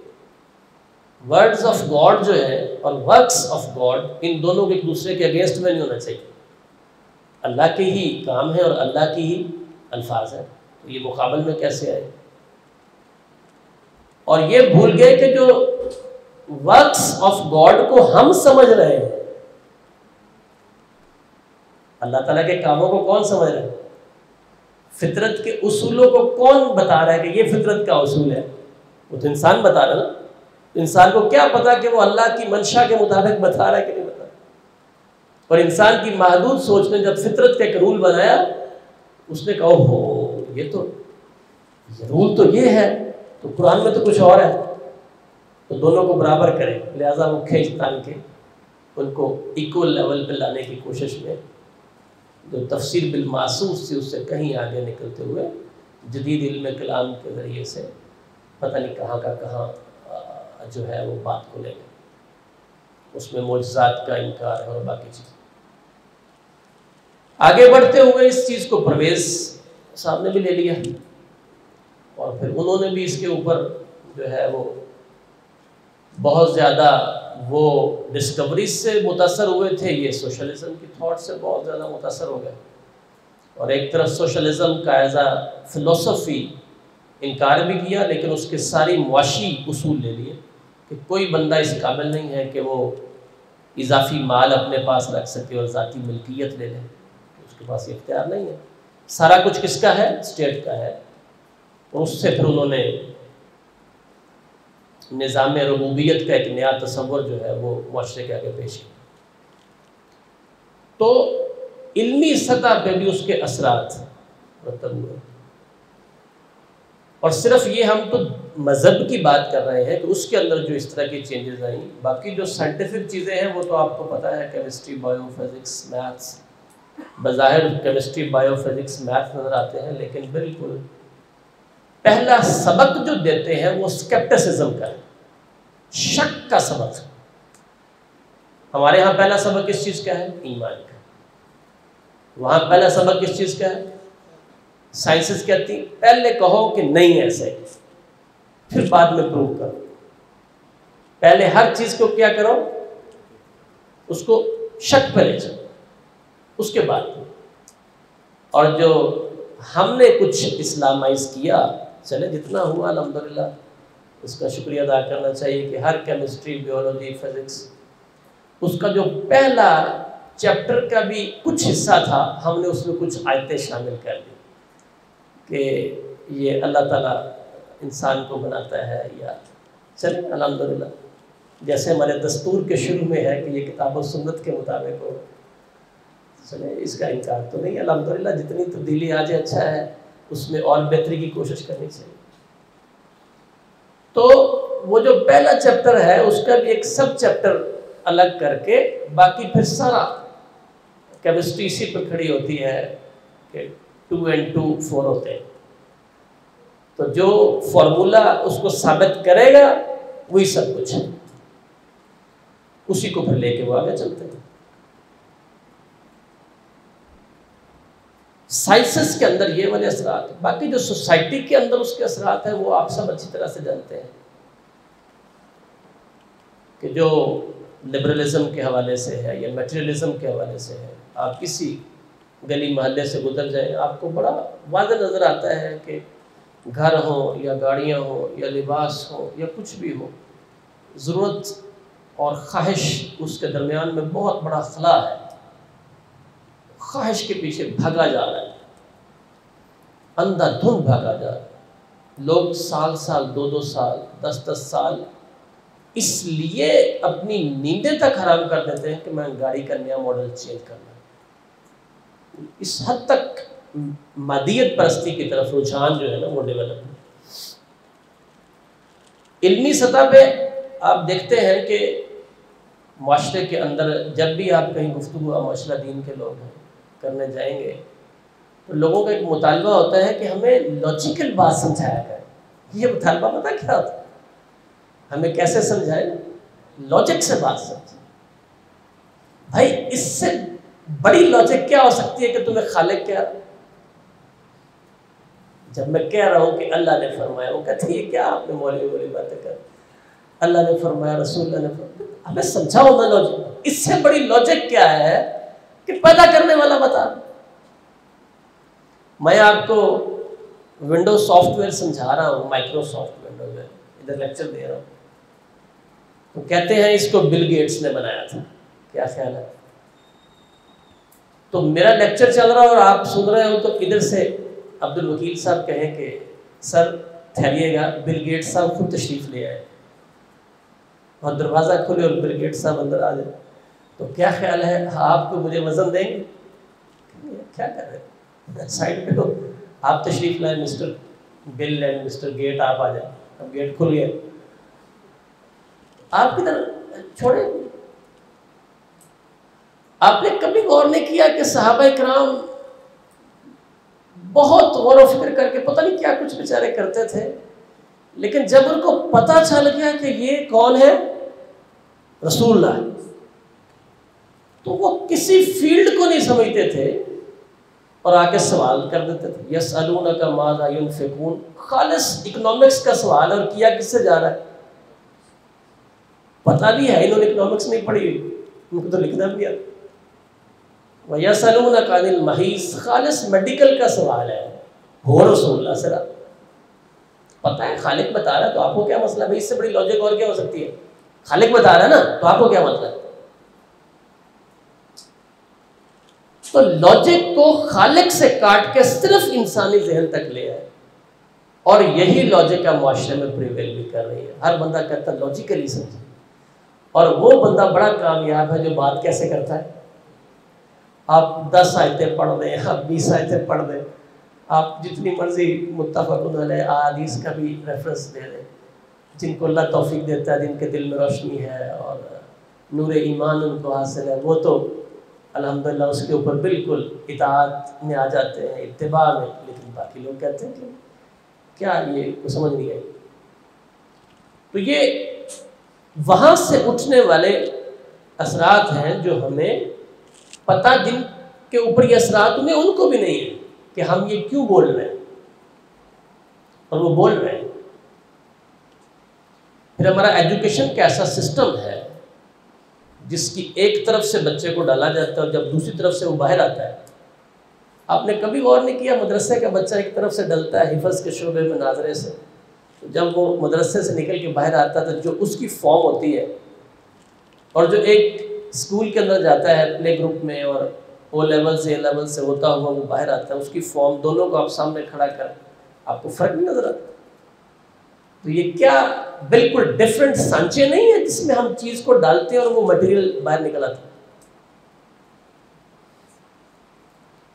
ورڈز آف گاڈ جو ہے اور ورکس آف گاڈ، ان دونوں کے ایک دوسرے کے اگینسٹ میں نہیں ہونا چاہیے. اللہ کے ہی کام ہے اور اللہ کی ہی الفاظ ہیں، تو یہ مقابل میں کیسے آئے؟ اور یہ بھول گئے کہ جو ورکس آف گاڈ کو ہم سمجھ رہے ہیں، اللہ تعالیٰ کے کاموں کو کون سمجھ رہے ہیں؟ فطرت کے اصولوں کو کون بتا رہا ہے کہ یہ فطرت کا اصول ہے؟ وہ تو انسان بتا رہا ہے نا. انسان کو کیا پتا کہ وہ اللہ کی منشا کے مطابق بتا رہا ہے کہ نہیں بتا. اور انسان کی محدود سوچ نے جب فطرت کا ایک رول بنایا، اس نے کہا ہو یہ رول تو یہ ہے، تو قرآن میں تو کچھ اور ہے، تو دونوں کو برابر کریں. لہٰذا وہ کھینچ تان کے ان کو ایکول لیول پہ لانے کی کوشش میں جو تفسیر بالمحسوس تھی اس سے کہیں آگے نکلتے ہوئے جدید علم کلام کے ذریعے سے پتہ نہیں کہاں کا کہاں جو ہے وہ بات کو لے گئے. اس میں معجزات کا انکار ہے اور باقی چیز. آگے بڑھتے ہوئے اس چیز کو پرویز صاحب نے بھی لے لیا اور پھر انہوں نے بھی اس کے اوپر جو ہے وہ بہت زیادہ وہ ڈسکوریز سے متاثر ہوئے تھے. یہ سوشلزم کی تھاٹ سے بہت زیادہ متاثر ہو گئے اور ایک طرف سوشلزم کا ایز اے فلسفی انکار بھی کیا، لیکن اس کے ساری معاشی اصول لے لیے کہ کوئی بندہ اس قابل نہیں ہے کہ وہ اضافی مال اپنے پاس رکھ سکے اور ذاتی ملکیت لے لے، اس کے پاس یہ اختیار نہیں ہے. سارا کچھ کس کا ہے؟ اسٹیٹ کا ہے. اور اس سے پھر انہوں نے نظام ربوبیت کا ایک نیا تصور جو ہے وہ معاشرے کے آگے پیش کیا. تو علمی سطح پہ بھی اس کے اثرات مرتب ہوئے. اور صرف یہ ہم تو مذہب کی بات کر رہے ہیں کہ اس کے اندر جو اس طرح کی چینجز آئیں، باقی جو سائنٹیفک چیزیں ہیں وہ تو آپ کو پتہ ہے، کیمسٹری، بایو فزکس، میتھس. بظاہر کیمسٹری، بایو فزکس، میتھس نظر آتے ہیں، لیکن بالکل پہلا سبق جو دیتے ہیں وہ اسکیپٹسزم کا ہے، شک کا سبق. ہمارے ہاں پہلا سبق کس چیز کا ہے؟ ایمان کا. وہاں پہلا سبق کس چیز کا ہے؟ سائنسز کہتی پہلے کہو کہ نہیں ایسے، پھر بعد میں پروو کرو. پہلے ہر چیز کو کیا کرو؟ اس کو شک پہ لے جاؤ، اس کے بعد. اور جو ہم نے کچھ اسلامائز کیا، چلے جتنا ہوا الحمدللہ اس کا شکریہ ادا کرنا چاہیے کہ ہر کیمسٹری، بیولوجی، فزکس، اس کا جو پہلا چیپٹر کا بھی کچھ حصہ تھا، ہم نے اس میں کچھ آیتیں شامل کر دی کہ یہ اللہ تعالیٰ انسان کو بناتا ہے، یا چلیں الحمدللہ جیسے ہمارے دستور کے شروع میں ہے کہ یہ کتاب و سنت کے مطابق ہو، چلیں اس کا انکار تو نہیں. الحمدللہ جتنی تبدیلی آ جائے اچھا ہے، اس میں اور بہتری کی کوشش کرنی چاہیے. تو وہ جو پہلا چیپٹر ہے اس کا بھی ایک سب چیپٹر الگ کر کے، باقی پھر سارا کیمسٹری اسی پہ کھڑی ہوتی ہے کہ 2 and 2 4 ہوتے ہیں. تو جو فارمولا اس کو ثابت کرے گا وہی سب کچھ ہے، اسی کو پھر لے کے وہ آگے چلتے ہیں. سائنسز کے اندر یہ والے اثرات، باقی جو سوسائٹی کے اندر اس کے اثرات ہیں وہ آپ سب اچھی طرح سے جانتے ہیں کہ جو لبرلزم کے حوالے سے ہے یا میٹریلزم کے حوالے سے ہے. آپ کسی گلی محلے سے گزر جائیں، آپ کو بڑا واضح نظر آتا ہے کہ گھر ہوں یا گاڑیاں ہوں یا لباس ہو یا کچھ بھی ہو، ضرورت اور خواہش اس کے درمیان میں بہت بڑا خلا ہے، خواہش کے پیچھے بھاگا جا رہا ہے، اندھا دھند بھاگا جا رہا ہے۔ لوگ سال سال، 2 سال، 10 سال اس لیے اپنی نیندیں تک حرام کر دیتے ہیں کہ میں گاڑی کا نیا ماڈل چینج کرنا ہے۔ اس حد تک مادیت پرستی کی طرف رجحان جو ہے نا وہ ڈیولپ ہے۔ علمی سطح پہ آپ دیکھتے ہیں کہ معاشرے کے اندر جب بھی آپ کہیں گفتگو معاشرہ دین کے لوگ ہیں کرنے جائیں گے تو لوگوں کا ایک مطالبہ ہوتا ہے کہ ہمیں لاجیکل بات سمجھایا جائے۔ یہ مطالبہ پتہ کیا ہوتا ہے؟ ہمیں کیسے سمجھائے؟ لاجک سے بات سمجھائے۔ بھائی اس سے بڑی لاجک کیا ہو سکتی ہے کہ تمہیں خالق کیا؟ جب میں کہہ رہا ہوں کہ اللہ نے فرمایا، وہ کہتے ہیں یہ کیا آپ نے مولوی باتیں کر، اللہ نے فرمایا، رسول اللہ نے فرمایا، ہمیں سمجھاؤ نا لاجک۔ اس سے بڑی لاجک کیا ہے کہ پیدا کرنے والا بتا۔ میں آپ کو ونڈوز سافٹ ویئر سمجھا رہا ہوں، مائکروسافٹ ونڈوز ہے، ادھر لیکچر دے رہا ہوں، تو کہتے ہیں اس کو بل گیٹس نے بنایا تھا۔ کیا خیال ہے؟ تو میرا لیکچر چل رہا ہے اور آپ سن رہے ہو تو ادھر سے عبد الوکیل صاحب کہیں کہ سر ٹھہریے گا، بل گیٹس صاحب خود تشریف لے آئے، اور دروازہ کھلے اور بل گیٹس صاحب اندر آ جائے، تو کیا خیال ہے آپ کو مجھے وزن دیں گے؟ کیا کر رہے ہیں؟ سائڈ پہ تو آپ تشریف لائیں mister Bill and mister Gate, آپ آ جائیں۔ اب گیٹ کھل گیا، آپ کدھر چھوڑے؟ آپ نے کبھی غور نہیں کیا کہ صحابہ کرام بہت غور و فکر کر کے پتہ نہیں کیا کچھ بیچارے کرتے تھے، لیکن جب ان کو پتہ چل گیا کہ یہ کون ہے، رسول اللہ، تو وہ کسی فیلڈ کو نہیں سمجھتے تھے اور آ کے سوال کر دیتے تھے۔ یسألونک ماذا ينفقون، خالص اکنامکس کا سوال، اور کیا کس سے جا رہا ہے؟ پتہ بھی ہے انہوں نے اکنامکس نہیں پڑھی، ان کو تو لکھنا بھی آتا۔ وَيَسْأَلُونَكَ عَنِ الْمَحِيضِ، خالص میڈیکل کا سوال ہے، ہو رسول اللہ سے رہا، پتہ ہے خالق بتا رہا ہے تو آپ کو کیا مسئلہ؟ بھائی اس سے بڑی لاجک اور کیا ہو سکتی ہے؟ خالق بتا رہا ہے نا تو آپ کو کیا مسئلہ ہے؟ تو لاجک کو خالق سے کاٹ کے صرف انسانی ذہن تک لے آئے، اور یہی لاجک کا معاشرے میں پریویل بھی کر رہی ہے۔ ہر بندہ کہتا ہے لاجیکلی سمجھے، اور وہ بندہ بڑا کامیاب ہے جو بات کیسے کرتا ہے؟ آپ 10 آیتیں پڑھ دیں، آپ 20 آیتیں پڑھ دیں، آپ جتنی مرضی متفق علیہ احادیث کا بھی ریفرنس دے دیں، جن کو اللہ توفیق دیتا ہے، جن کے دل میں روشنی ہے اور نور ایمان ان کو حاصل ہے، وہ تو الحمدللہ اس کے اوپر بالکل اطاعت میں آ جاتے ہیں، اتباع میں۔ لیکن باقی لوگ کہتے ہیں کہ کیا یہ کو سمجھ نہیں آئی۔ تو یہ وہاں سے اٹھنے والے اثرات ہیں جو ہمیں پتہ، جن کے اوپر یہ اثرات انہیں ان کو بھی نہیں ہے کہ ہم یہ کیوں بول رہے ہیں، اور وہ بول رہے ہیں۔ پھر ہمارا ایجوکیشن کا ایسا سسٹم ہے جس کی ایک طرف سے بچے کو ڈالا جاتا ہے اور جب دوسری طرف سے وہ باہر آتا ہے۔ آپ نے کبھی غور نہیں کیا مدرسے کا بچہ ایک طرف سے ڈلتا ہے حفظ کے شعبے میں ناظرے سے، جب وہ مدرسے سے نکل کے باہر آتا ہے تو جو اس کی فارم ہوتی ہے، اور جو ایک اسکول کے اندر جاتا ہے پلے گروپ میں اور او لیول سے اے لیول سے ہوتا ہوا وہ باہر آتا ہے، اس کی فارم، دونوں کو آپ سامنے کھڑا کر آپ کو فرق نہیں نظر آتا؟ تو یہ کیا بالکل ڈفرینٹ سانچے نہیں ہے جس میں ہم چیز کو ڈالتے ہیں اور وہ مٹیریل باہر نکل آتا ہے؟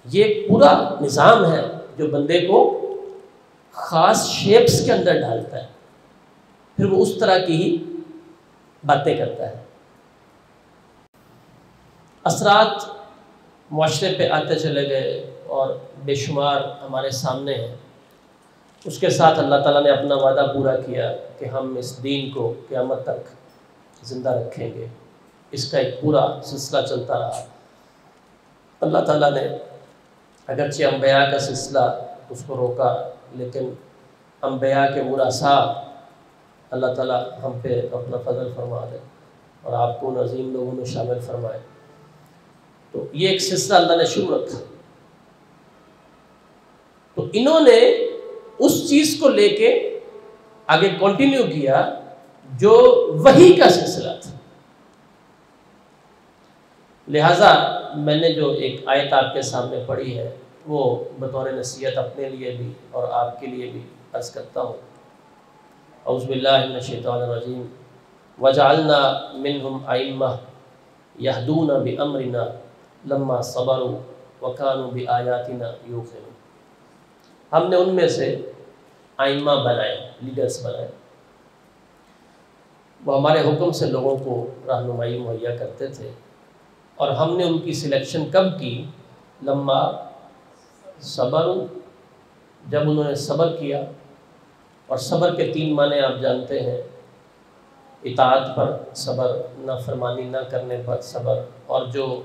یہ ایک پورا نظام ہے جو بندے کو خاص شیپس کے اندر ڈالتا ہے، پھر وہ اس طرح کی ہی باتیں کرتا ہے۔ اثرات معاشرے پہ آتے چلے گئے اور بے شمار ہمارے سامنے ہیں۔ اس کے ساتھ اللہ تعالیٰ نے اپنا وعدہ پورا کیا کہ ہم اس دین کو قیامت تک زندہ رکھیں گے۔ اس کا ایک پورا سلسلہ چلتا رہا۔ اللہ تعالیٰ نے اگرچہ انبیاء کا سلسلہ اس کو روکا، لیکن انبیاء کے مراسا اللہ تعالیٰ ہم پہ اپنا فضل فرما دے اور آپ کو ان عظیم لوگوں میں شامل فرمائے۔ تو یہ ایک سلسلہ اللہ نے شروع رکھا۔ تو انہوں نے اس چیز کو لے کے آگے کنٹینیو کیا جو وحی کا سلسلہ تھا۔ لہٰذا میں نے جو ایک آیت آپ کے سامنے پڑھی ہے وہ بطور نصیحت اپنے لیے بھی اور آپ کے لیے بھی عرض کرتا ہوں۔ اعوذ باللہ من الشیطان الرجیم وجعلنا منہم ائمہ یہدون بامرنا لما صبروا وکانوا بآیاتنا یوقنون۔ ہم نے ان میں سے ائمہ بنائے، لیڈرز بنائے، وہ ہمارے حکم سے لوگوں کو رہنمائی مہیا کرتے تھے، اور ہم نے ان کی سلیکشن کب کی؟ لما صبر، جب انہوں نے صبر کیا۔ اور صبر کے 3 معنی آپ جانتے ہیں، اطاعت پر صبر، نافرمانی نہ کرنے پر صبر، اور جو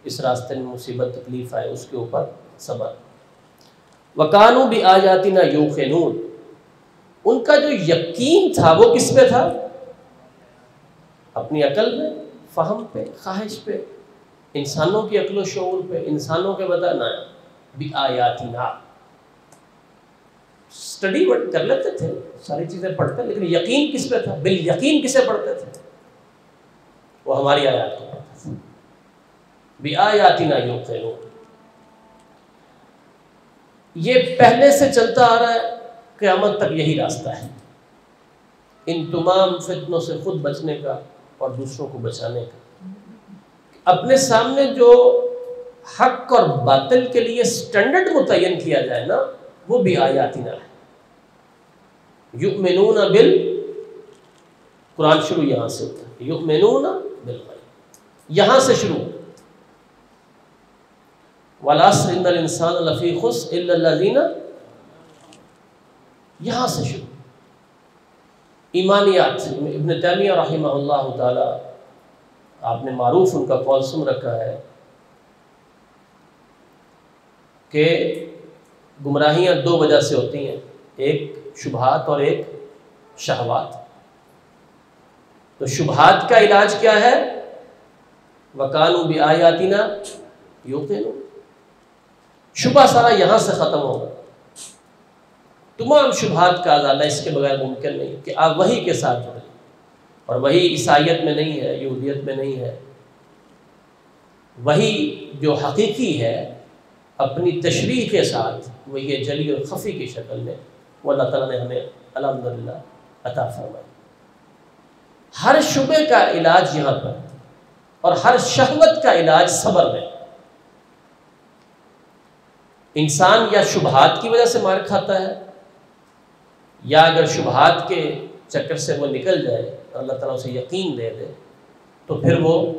اس راستے میں مصیبت تکلیف آئے اس کے اوپر صبر۔ وَكَانُوا بِآيَاتِنَا يُوقِنُونَ، ان کا جو یقین تھا وہ کس پہ تھا؟ اپنی عقل پہ، فہم پہ، خواہش پہ، انسانوں کی عقل و شعور پہ، انسانوں کے بتانا بِآيَاتِنَا۔ اسٹڈی کر لیتے تھے، ساری چیزیں پڑھتے، لیکن یقین کس پہ تھا؟ بالیقین کسے پڑھتے تھے؟ وہ ہماری آیات کو پڑھتے تھے۔ بِآيَاتِنَا يُوقِنُونَ، یہ پہلے سے چلتا آ رہا ہے، قیامت تک یہی راستہ ہے، ان تمام فتنوں سے خود بچنے کا اور دوسروں کو بچانے کا۔ اپنے سامنے جو حق اور باطل کے لیے سٹینڈرڈ متعین کیا جائے نا، وہ بھی آیاتنا ہے۔ یؤمنون قرآن شروع یہاں سے ہوتا ہے، یؤمنون بالغیب، یہاں سے شروع۔ والعصر ان الانسان لفی خسر الا الذین، یہاں سے شروع۔ ایمانیات، ابن تیمیہ رحمہ اللہ تعالی، آپ نے معروف ان کا قول سن رکھا ہے کہ گمراہیاں 2 وجہ سے ہوتی ہیں، ایک شبہات اور ایک شہوات۔ تو شبہات کا علاج کیا ہے؟ وَكَانُوا بِآيَاتِنَا يُوقِنُونَ، شبہ سارا یہاں سے ختم ہوگا۔ تمام شبہات کا ازالہ اس کے بغیر ممکن نہیں کہ آپ وحی کے ساتھ جڑیں، اور وحی عیسائیت میں نہیں ہے، یہودیت میں نہیں ہے۔ وحی جو حقیقی ہے اپنی تشریح کے ساتھ، وہ یہ جلی اور خفی کی شکل میں، وہ اللہ تعالیٰ نے ہمیں الحمدللہ عطا فرمائی۔ ہر شبہ کا علاج یہاں پر، اور ہر شہوت کا علاج صبر میں۔ انسان یا شبہات کی وجہ سے مار کھاتا ہے، یا اگر شبہات کے چکر سے وہ نکل جائے، اللہ تعالیٰ اسے یقین دے دے، تو پھر وہ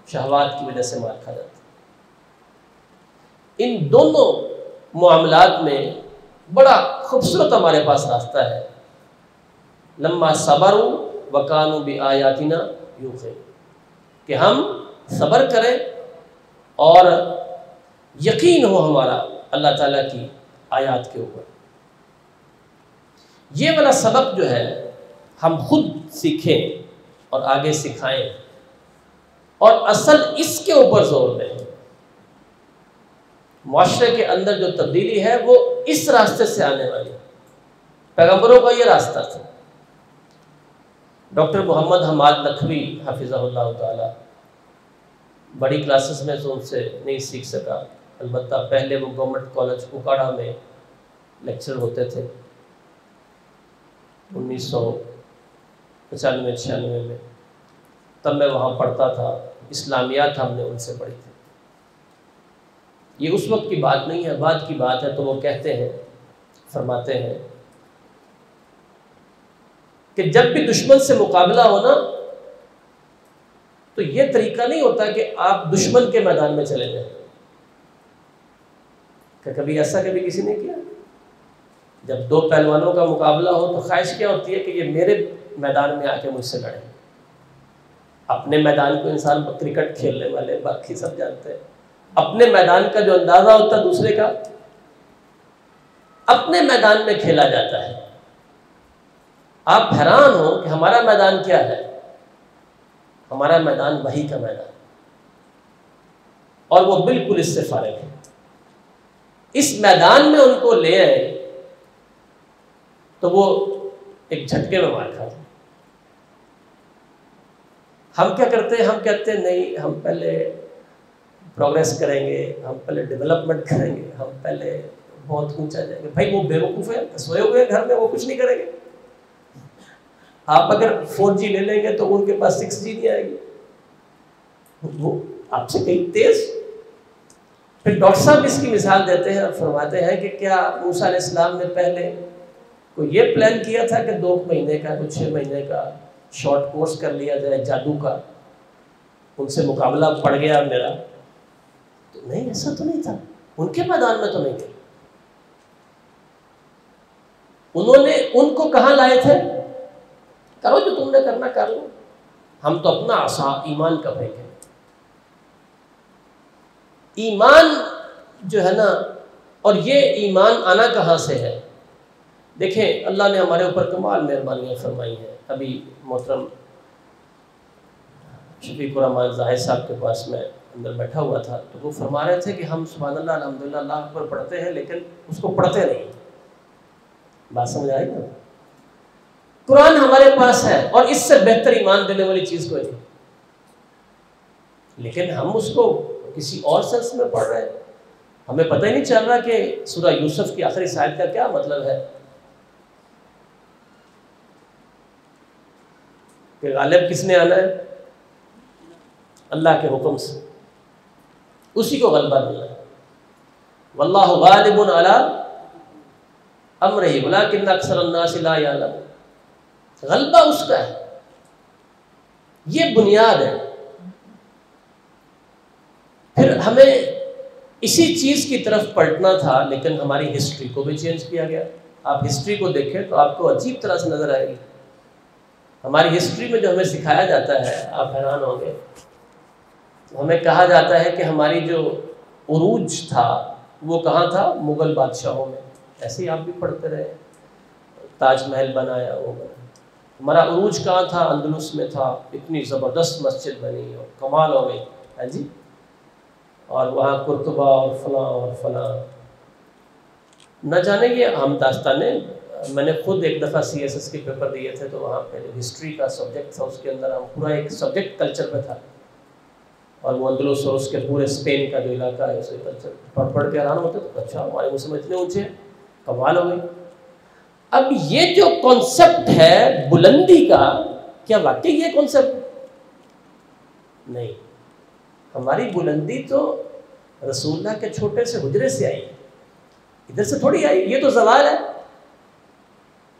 شہوات کی وجہ سے مار کھا جاتا ہے۔ ان دونوں معاملات میں بڑا خوبصورت ہمارے پاس راستہ ہے۔ لما صبروا وکانوا بآیاتنا یوقنون، کہ ہم صبر کریں اور یقین ہو ہمارا اللہ تعالیٰ کی آیات کے اوپر۔ یہ والا سبق جو ہے ہم خود سیکھیں اور آگے سکھائیں، اور اصل اس کے اوپر زور دیں۔ معاشرے کے اندر جو تبدیلی ہے وہ اس راستے سے آنے والی ہے۔ پیغمبروں کا یہ راستہ تھا۔ ڈاکٹر محمد حماد لکھوی حفظہ اللہ تعالی، بڑی کلاسز میں تو ان سے نہیں سیکھ سکا، البتہ پہلے وہ گورنمنٹ کالج اکاڑا میں لیکچر ہوتے تھے 1995-96 میں، تب میں وہاں پڑھتا تھا، اسلامیات ہم نے ان سے پڑھی تھی۔ یہ اس وقت کی بات نہیں ہے، بعد کی بات ہے۔ تو وہ کہتے ہیں، فرماتے ہیں کہ جب بھی دشمن سے مقابلہ ہونا تو یہ طریقہ نہیں ہوتا کہ آپ دشمن کے میدان میں چلے جائیں۔ کہ کبھی ایسا کبھی کسی نے کیا؟ جب 2 پہلوانوں کا مقابلہ ہو تو خواہش کیا ہوتی ہے کہ یہ میرے میدان میں آ کے مجھ سے لڑیں۔ اپنے میدان کو انسان کرکٹ کھیلنے والے باقی سب جانتے ہیں، اپنے میدان کا جو اندازہ ہوتا ہے دوسرے کا اپنے میدان میں کھیلا جاتا ہے۔ آپ حیران ہو کہ ہمارا میدان کیا ہے؟ ہمارا میدان وحی کا میدان، اور وہ بالکل اس سے فارغ ہے۔ اس میدان میں ان کو لے آئے تو وہ ایک جھٹکے میں مار کھا جائے۔ ہم کیا کرتے ہیں؟ ہم کہتے ہیں نہیں، ہم پہلے پروگریس کریں گے، ہم پہلے ڈیولپمنٹ کریں گے، ہم پہلے بہت اونچا جائیں گے۔ بھائی وہ بیوقوف ہے، سوئے ہوئے گھر میں، وہ کچھ نہیں کریں گے۔ آپ اگر 4G لے لیں گے تو ان کے پاس 6G نہیں آئے گی، وہ آپ سے کہیں تیز۔ پھر ڈاکٹر صاحب اس کی مثال دیتے ہیں اور فرماتے ہیں کہ کیا موسیٰ علیہ السلام نے پہلے کوئی یہ پلان کیا تھا کہ 2 مہینے کا، 6 مہینے کا شارٹ کورس کر لیا جائے جادو کا، ان سے مقابلہ پڑ گیا میرا؟ تو نہیں، ایسا تو نہیں تھا، ان کے میدان میں تو نہیں گئے۔ انہوں نے ان کو کہاں لائے تھے؟ کرو جو تم نے کرنا کر لو، ہم تو اپنا عصا ایمان کا پھینکیں۔ ایمان جو ہے نا، اور یہ ایمان آنا کہاں سے ہے؟ دیکھیں اللہ نے ہمارے اوپر کمال مہربانیاں فرمائی ہیں۔ ابھی محترم شفیق الرحمان زاہد صاحب کے پاس میں اندر بیٹھا ہوا تھا، تو وہ فرما رہے تھے کہ ہم سبحان اللہ الحمدللہ اللہ اکبر پڑھتے ہیں لیکن اس کو پڑھتے نہیں۔ بات سمجھ آئی نا؟ قرآن ہمارے پاس ہے اور اس سے بہتر ایمان دینے والی چیز کوئی نہیں، لیکن ہم اس کو کسی اور سینس میں پڑھ رہے ہیں۔ ہمیں پتہ ہی نہیں چل رہا کہ سورہ یوسف کی آخری آیت کا کیا مطلب ہے، کہ غالب کس نے آنا ہے؟ اللہ کے حکم سے، اسی کو غلبہ ملنا ہے۔ واللہ غالب علی امرہ ولکن اکثر الناس لا یعلمون۔ غلبہ اس کا ہے، یہ بنیاد ہے۔ پھر ہمیں اسی چیز کی طرف پلٹنا تھا، لیکن ہماری ہسٹری کو بھی چینج کیا گیا۔ آپ ہسٹری کو دیکھیں تو آپ کو عجیب طرح سے نظر آئے گی۔ ہماری ہسٹری میں جو ہمیں سکھایا جاتا ہے، آپ حیران ہوں گے، ہمیں کہا جاتا ہے کہ ہماری جو عروج تھا وہ کہاں تھا؟ مغل بادشاہوں میں۔ ایسے ہی آپ بھی پڑھتے رہے، تاج محل بنایا، وہ بنا۔ ہمارا عروج کہاں تھا؟ اندلس میں تھا، اتنی زبردست مسجد بنی اور کمال ہو گئی، ہاں جی، اور وہاں قرطبہ اور فلاں اور فلاں، نہ جانے یہ ہم داستانیں۔ میں نے خود ایک دفعہ CSS کے پیپر دیے تھے، تو وہاں پہ جو ہسٹری کا سبجیکٹ تھا اس کے اندر ہم پورا ایک سبجیکٹ کلچر پہ تھا، اور وہ اندلس اور اس کے پورے اسپین کا جو علاقہ ہے اسے کلچر پڑھ کے حیران ہوتے تو اچھا ہمارے مسلم اتنے اونچے ہیں، کمال ہو گئی۔ اب یہ جو کانسیپٹ ہے بلندی کا، کیا واقعی یہ کانسیپٹ نہیں؟ ہماری بلندی تو رسول اللہ کے چھوٹے سے حجرے سے آئی، ادھر سے تھوڑی آئی۔ یہ تو زوال ہے۔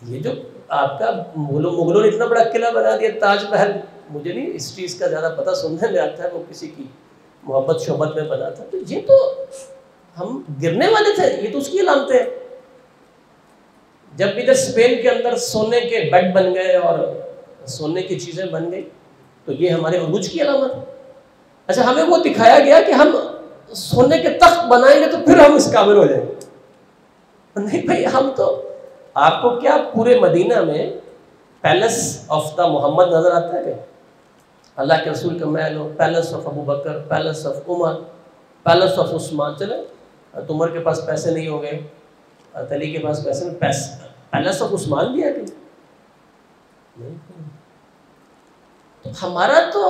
یہ جو آپ کا مغلوں نے اتنا بڑا قلعہ بنا دیا، تاج محل، مجھے نہیں اس چیز کا زیادہ پتہ، سننے میں آتا ہے وہ کسی کی محبت شہبت میں بنا تھا، تو یہ تو ہم گرنے والے تھے، یہ تو اس کی علامتیں ہیں۔ جب ادھر اسپین کے اندر سونے کے بیڈ بن گئے اور سونے کی چیزیں بن گئی، تو یہ ہمارے عروج کی علامت ہے۔ اچھا، ہمیں وہ دکھایا گیا کہ ہم سونے کے تخت بنائیں گے تو پھر ہم اس قابل ہو جائیں گے۔ نہیں بھائی، ہم تو، آپ کو کیا پورے مدینہ میں پیلس آف دا محمد نظر آتا ہے کہ اللہ کے رسول کا محل ہو، palace of Abu Bakr, palace of Umar, palace of Uthman? چلے عمر کے پاس پیسے نہیں ہو گئے، علی کے پاس پیسے نہیں، پیلس آف عثمان بھی ہے کہ نہیں؟ تو ہمارا تو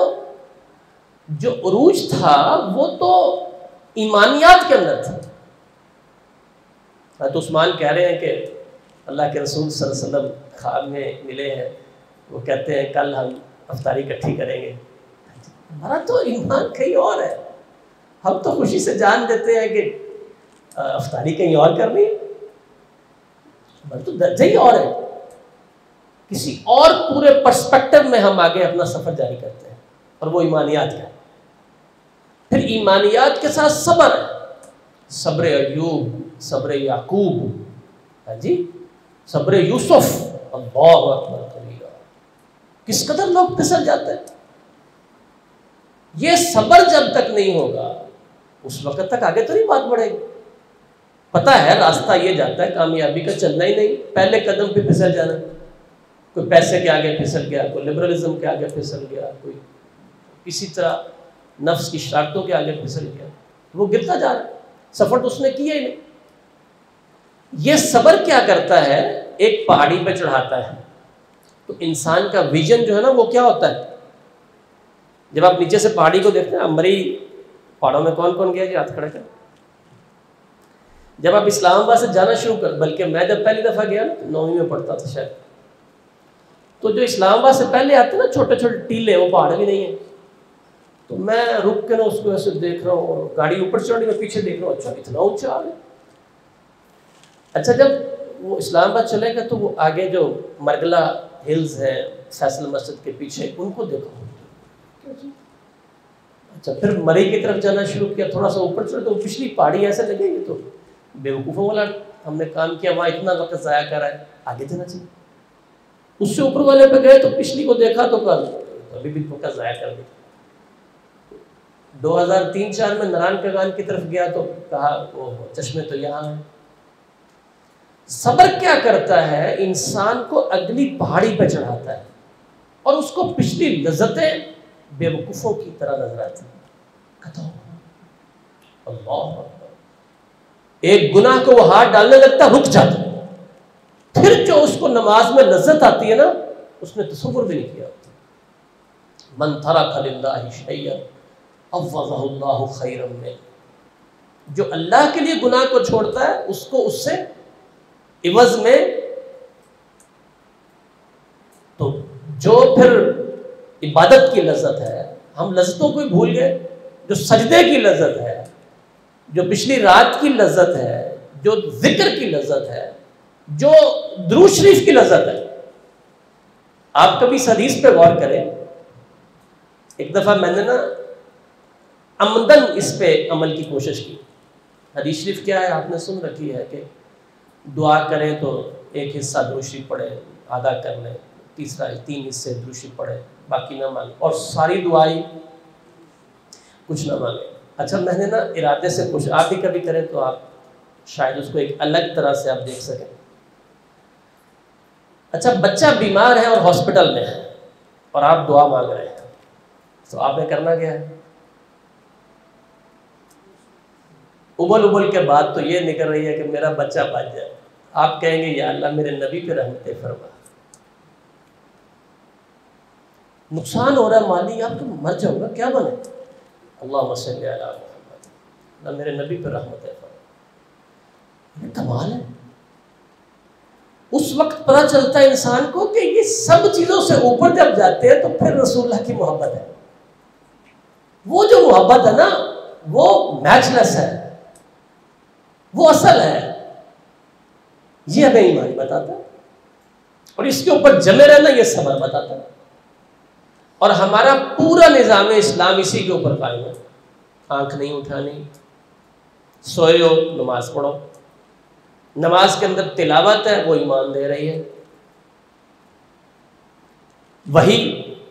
جو عروج تھا وہ تو ایمانیات کے اندر تھا۔ حضرت عثمان کہہ رہے ہیں کہ اللہ کے رسول صلی اللہ علیہ وسلم خواب میں ملے ہیں، وہ کہتے ہیں کل ہم افطاری اکٹھی کریں گے۔ ہمارا تو ایمان کہیں اور ہے، ہم تو خوشی سے جان دیتے ہیں کہ افطاری کہیں اور کرنی ہے، ہمارا تو درجہ ہی اور ہے، کسی اور پورے پرسپیکٹو میں ہم آگے اپنا سفر جاری کرتے ہیں، اور وہ ایمانیات کا ہے۔ پھر ایمانیات کے ساتھ صبر ہے، صبر ایوب، صبر یعقوب، ہاں جی، صبر یوسف، اللہ اکبر کبیرہ، کس قدر لوگ پھسل جاتے ہیں۔ یہ صبر جب تک نہیں ہوگا اس وقت تک آگے تو نہیں بات بڑھے گی۔ پتہ ہے راستہ یہ جاتا ہے کامیابی کا، چلنا ہی نہیں، پہلے قدم پہ پھسل جانا، کوئی پیسے کے آگے پھسل گیا، کوئی لبرلزم کے آگے پھسل گیا، کوئی کسی طرح نفس کی شرارتوں کے آگے پھسل گیا، وہ گرتا جا رہا ہے، سفر تو اس نے کیا ہی نہیں۔ یہ صبر کیا کرتا ہے؟ ایک پہاڑی پہ چڑھاتا ہے تو انسان کا ویژن جو ہے نا وہ کیا ہوتا ہے؟ جب آپ نیچے سے پہاڑی کو دیکھتے ہیں، مری پہاڑوں میں کون کون گیا جی؟ ہاتھ کھڑے کر. جب آپ اسلام آباد سے جانا شروع کر، بلکہ میں جب پہلی دفعہ گیا نا 9ویں میں پڑھتا تھا شاید، تو جو اسلام آباد سے پہلے آتے نا چھوٹے چھوٹے ٹیلے، وہ پہاڑ بھی نہیں ہیں، تو میں رک کے نا اس کو ایسے دیکھ رہا ہوں، اور گاڑی اوپر چڑھ رہی میں پیچھے دیکھ رہا ہوں، اچھا اتنا اونچا آ گیا. اچھا جب وہ اسلام آباد چلے گا تو وہ آگے جو مرگلا ہلز ہے فیصل مسجد کے پیچھے، ان کو دیکھو. اچھا پھر مری کی طرف جانا شروع کیا، تھوڑا سا اوپر چڑھے تو پچھلی پہاڑی ایسے لگے گی تو بیوقوفوں والا ہم نے کام کیا، وہاں اتنا وقت ضائع کرا ہے، آگے جانا چاہیے. اس سے اوپر والے پہ گئے تو پچھلی کو دیکھا تو کہا ابھی بھی وقت ضائع کر دیا. 2003-4 میں نران کگان کی طرف گیا تو کہا وہ چشمے تو یہاں ہیں. صبر کیا کرتا ہے؟ انسان کو اگلی پہاڑی پہ چڑھاتا ہے اور اس کو پچھلی لذتیں بے وقوفوں کی طرح نظر آتی ہیں. اللہ اکبر. ایک گناہ کو وہ ہاتھ ڈالنے لگتا، رک جاتا، پھر جو اس کو نماز میں لذت آتی ہے نا، اس نے تصور بھی نہیں کیا. من ترک للہ شیئا عوضہ اللہ خیرا منہ. جو اللہ کے لیے گناہ کو چھوڑتا ہے اس کو اس سے عوض میں، تو جو پھر عبادت کی لذت ہے، ہم لذتوں کو ہی بھول گئے. جو سجدے کی لذت ہے، جو پچھلی رات کی لذت ہے، جو ذکر کی لذت ہے، جو درود شریف کی لذت ہے. آپ کبھی اس حدیث پہ غور کریں. ایک دفعہ میں نے نا عمدن اس پہ عمل کی کوشش کی. حدیث شریف کیا ہے آپ نے سن رکھی ہے کہ دعا کریں تو ایک حصہ درود شریف پڑھیں، آدھا کر لیں، تیسرا 3 حصے درود شریف پڑھیں، باقی نہ مانگیں، اور ساری دعائیں کچھ نہ مانگیں. اچھا میں نے نا ارادے سے کچھ، آپ بھی کبھی کریں تو آپ شاید اس کو ایک الگ طرح سے آپ دیکھ سکیں. اچھا بچہ بیمار ہے اور ہاسپٹل میں ہے اور آپ دعا مانگ رہے ہیں، تو آپ نے کرنا کیا ہے؟ ابل ابل کے بعد تو یہ نکل رہی ہے کہ میرا بچہ بچ جائے. آپ کہیں گے یا اللہ میرے نبی پہ رحمت فرما. نقصان ہو رہا ہے مالی، آپ تو مر جاؤ گا، کیا بنے؟ اللہم صلی علی محمد، اللہ میرے نبی پہ رحمت فرما. یہ کمال ہے. اس وقت پتہ چلتا ہے انسان کو کہ یہ سب چیزوں سے اوپر جب جاتے ہیں تو پھر رسول اللہ کی محبت ہے. وہ جو محبت ہے نا وہ میچ لیس ہے، وہ اصل ہے. یہ ہمیں ایمان بتاتا ہے، اور اس کے اوپر جمے رہنا یہ صبر بتاتا ہے. اور ہمارا پورا نظام اسلام اسی کے اوپر قائم ہے. آنکھ نہیں اٹھانی، سوئے ہو نماز پڑھو. نماز کے اندر تلاوت ہے وہ ایمان دے رہی ہے، وہی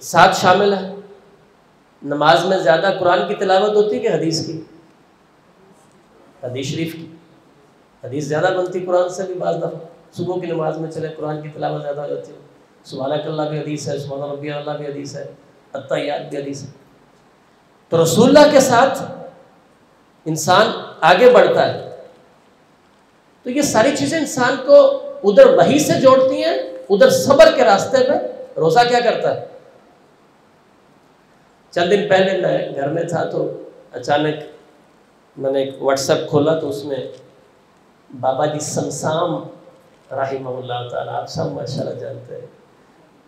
ساتھ شامل ہے. نماز میں زیادہ قرآن کی تلاوت ہوتی کہ حدیث کی؟ حدیث شریف کی. حدیث زیادہ بنتی قرآن سے بھی. بعض دفعہ صبح کی نماز میں چلے قرآن کی تلاوت زیادہ ہو جاتی ہے. سبحانک اللہ بھی حدیث ہے، سبحان ربی اللہ بھی حدیث ہے، التحیات بھی حدیث ہے. تو رسول اللہ کے ساتھ انسان آگے بڑھتا ہے. تو یہ ساری چیزیں انسان کو ادھر وحی سے جوڑتی ہیں، ادھر صبر کے راستے پہ. روزہ کیا کرتا ہے؟ چند دن پہلے میں گھر میں تھا تو اچانک میں نے ایک واٹس ایپ کھولا تو اس میں بابا جی سمسام رحمہ اللہ تعالیٰ، آپ سب ماشاءاللہ جانتے ہیں،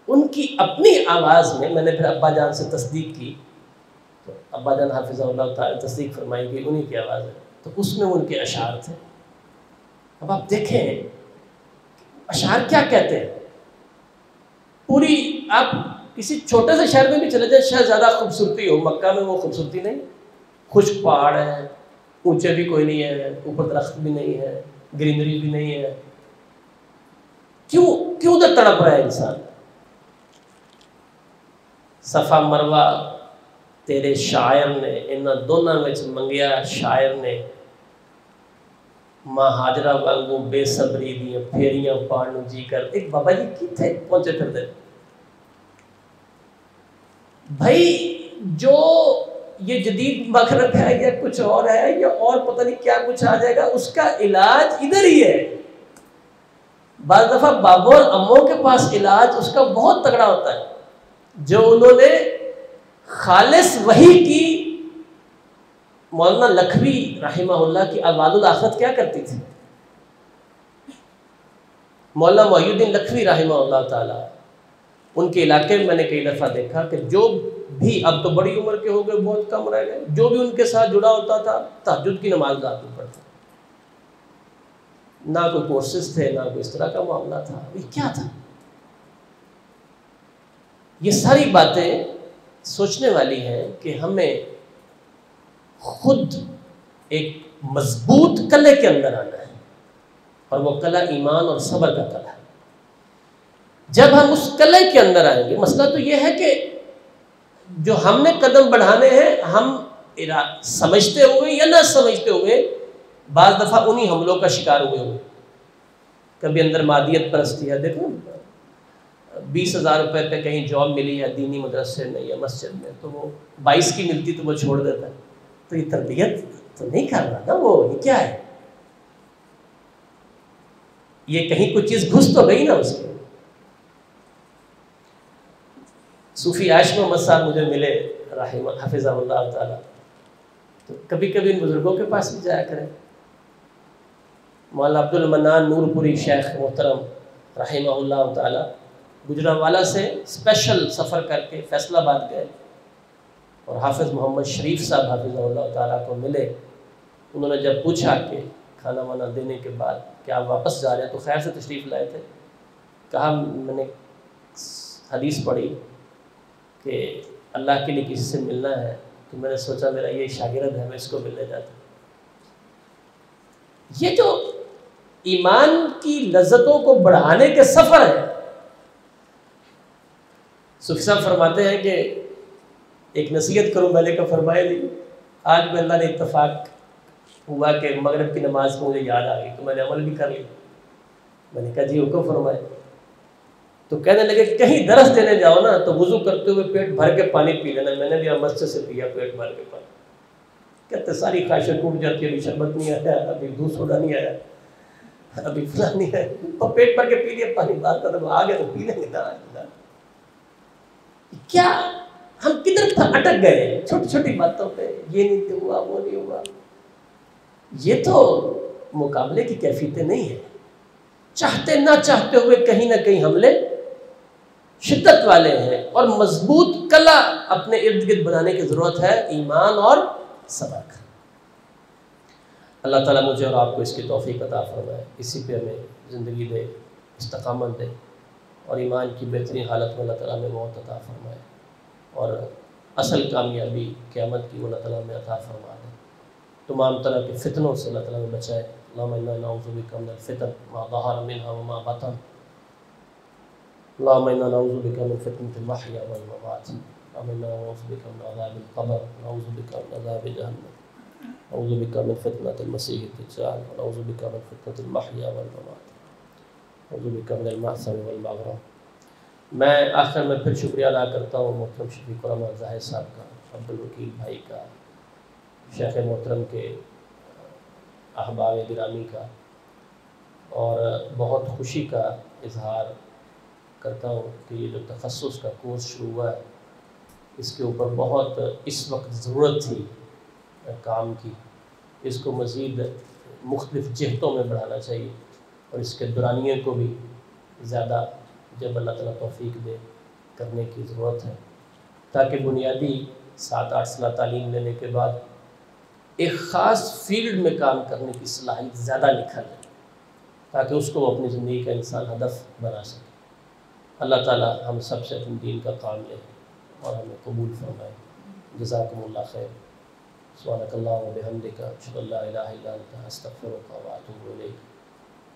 ان کی اپنی آواز میں نے پھر ابا جان سے تصدیق کی تو ابا جان حافظہ اللہ تعالیٰ تصدیق فرمائی کہ انہی کی آواز ہے. تو اس میں ان کے اشعار تھے. اب آپ دیکھیں اشعار کیا کہتے ہیں. پوری آپ کسی چھوٹے سے شہر میں بھی چلے جائیں، شاید زیادہ خوبصورتی ہو، مکہ میں وہ خوبصورتی نہیں. خشک پہاڑ ہے، اونچے بھی کوئی نہیں ہے، اوپر درخت بھی نہیں ہے، گرینری بھی نہیں ہے. کیوں ادھر تڑپ رہا ہے انسان؟ صفا مروہ تیرے شاعر نے انہاں دونوں میں منگیا. شاعر نے ماں ہاجرہ وانگوں بے صبری دیاں پھیریاں پاڑوں جی کر. ایک بابا جی کی تھے پہنچے پھر دے بھائی، جو یہ جدید مغرب ہے یا کچھ اور ہے یا اور پتہ نہیں کیا کچھ آ جائے گا، اس کا علاج ادھر ہی ہے. بعض دفعہ بابوں اور اموں کے پاس علاج اس کا بہت تگڑا ہوتا ہے، جو انہوں نے خالص وحی کی۔ مولانا لکھوی رحمہ اللہ کی آباد الآخرت کیا کرتی تھی؟ مولانا محی الدین لکھوی رحمہ اللہ تعالی، ان کے علاقے میں نے کئی دفعہ دیکھا کہ جو بھی، اب تو بڑی عمر کے ہو گئے، بہت کم رہ گئے، جو بھی ان کے ساتھ جڑا ہوتا تھا تہجد کی نماز رات میں پڑھتا، نہ کوئی کورسز تھے، نہ کوئی اس طرح کا معاملہ تھا۔ یہ کیا تھا؟ یہ ساری باتیں سوچنے والی ہیں کہ ہمیں خود ایک مضبوط قلعے کے اندر آنا ہے، اور وہ قلعہ ایمان اور صبر کا قلعہ ہے۔ جب ہم اس قلعے کے اندر آئیں گے، مسئلہ تو یہ ہے کہ جو ہم نے قدم بڑھانے ہیں، ہم سمجھتے ہوئے یا نہ سمجھتے ہوئے بعض دفعہ انہی حملوں کا شکار ہوئے۔ کبھی اندر مادیت پرستی ہے، دیکھو 20,000 روپے پہ کہیں جاب ملی ہے دینی مدرسے میں یا مسجد میں، تو وہ 22 کی ملتی تو وہ چھوڑ دیتا ہے۔ تو یہ تربیت تو نہیں کر رہا نا، وہ یہ کیا ہے؟ یہ کہیں کوئی چیز گھس تو گئی نا اس کے۔ صوفی عائش محمد صاحب مجھے ملے رحمہ حفظہ اللہ تعالی، تو کبھی کبھی ان بزرگوں کے پاس بھی جایا کریں۔ مولانا عبد المنان نور پوری شیخ محترم رحمہ اللہ تعالی گجرانوالہ سے اسپیشل سفر کر کے فیصل آباد گئے، اور حافظ محمد شریف صاحب حافظہ اللہ تعالیٰ کو ملے۔ انہوں نے جب پوچھا کہ کھانا وانا دینے کے بعد کہ آپ واپس جا رہے ہیں، تو خیر سے تشریف لائے تھے، کہا میں نے حدیث پڑھی کہ اللہ کے لیے کسی سے ملنا ہے، تو میں نے سوچا میرا یہ شاگرد ہے، میں اس کو ملنے جاتا ہوں۔ یہ جو ایمان کی لذتوں کو بڑھانے کے سفر ہے، صوفی صاحب فرماتے ہیں کہ ایک نصیحت کروں، میں نے کہا فرمائے نہیں۔ آج میں اللہ نے اتفاق ہوا کہ مغرب کی نماز کو مجھے یاد آ گئی، تو میں نے عمل بھی کر لیا۔ میں نے کہا جی حکم فرمائے۔ تو کہنے لگے کہیں درس دینے جاؤ نا تو وضو کرتے ہوئے پیٹ بھر کے پانی پی لینا۔ میں نے بھی مسجد سے پیا پیٹ بھر کے پانی۔ کہتے ساری خواہشیں ٹوٹ جاتی ہیں، ابھی شربت نہیں آیا، ابھی دودھ سوڈا نہیں آیا، ابھی فلاں نہیں ہے، اور پیٹ بھر کے پی لیا پانی، بات کا تو آ گیا تو پی لیں گے نا۔ کیا ہم کدھر اٹک گئے چھوٹی چھوٹی باتوں پہ، یہ نہیں ہوا، وہ نہیں ہوا۔ یہ تو مقابلے کی کیفیتیں نہیں ہیں۔ چاہتے نہ چاہتے ہوئے کہیں نہ کہیں حملے شدت والے ہیں، اور مضبوط قلعہ اپنے ارد گرد بنانے کی ضرورت ہے، ایمان اور صبر کا۔ اللہ تعالیٰ مجھے اور آپ کو اس کی توفیق عطا فرمائے، اسی پہ ہمیں زندگی دے، استقامت دے، اور ایمان کی بہترین حالت میں اللہ تعالیٰ ہمیں موت عطا فرمائے، اور اصل کامیابی قیامت کی اللہ تعالیٰ ہمیں عطا فرما دے۔ تمام طرح کے فتنوں سے اللہ تعالیٰ ہمیں بچائے۔ اللہم انا نعوذ بک من الفتن ما ظہر منها وما بطن، اللہم انا نعوذ بک من فتنة المحیا والممات، اللہم انا نعوذ بک من عذاب القبر، نعوذ بک من عذاب جہنم، نعوذ بک من فتنة المسیح الدجال، نعوذ بک من فتنة المحیا والممات، نعوذ بک من المأثم والمغرم۔ میں آخر میں پھر شکریہ ادا کرتا ہوں محترم شفیق الرحمن زاہد صاحب کا، عبدالوکیل بھائی کا، شیخ محترم کے احباب گرامی کا، اور بہت خوشی کا اظہار کرتا ہوں کہ یہ جو تخصص کا کورس شروع ہوا ہے، اس کے اوپر بہت اس وقت ضرورت تھی کام کی۔ اس کو مزید مختلف جہتوں میں بڑھانا چاہیے، اور اس کے دورانیے کو بھی زیادہ جب اللہ تعالیٰ توفیق دے کرنے کی ضرورت ہے، تاکہ بنیادی 7-8 سال تعلیم لینے کے بعد ایک خاص فیلڈ میں کام کرنے کی صلاحیت زیادہ نکھر جائے، تاکہ اس کو اپنی زندگی کا انسان ہدف بنا سکے۔ اللہ تعالیٰ ہم سب سے اپنے دین کا کام لے اور ہمیں قبول فرمائے۔ جزاکم اللہ خیر۔ سبحانک اللہم و بحمدک، اشہد ان لا الہ الا انت، استغفرک و اتوب الیک۔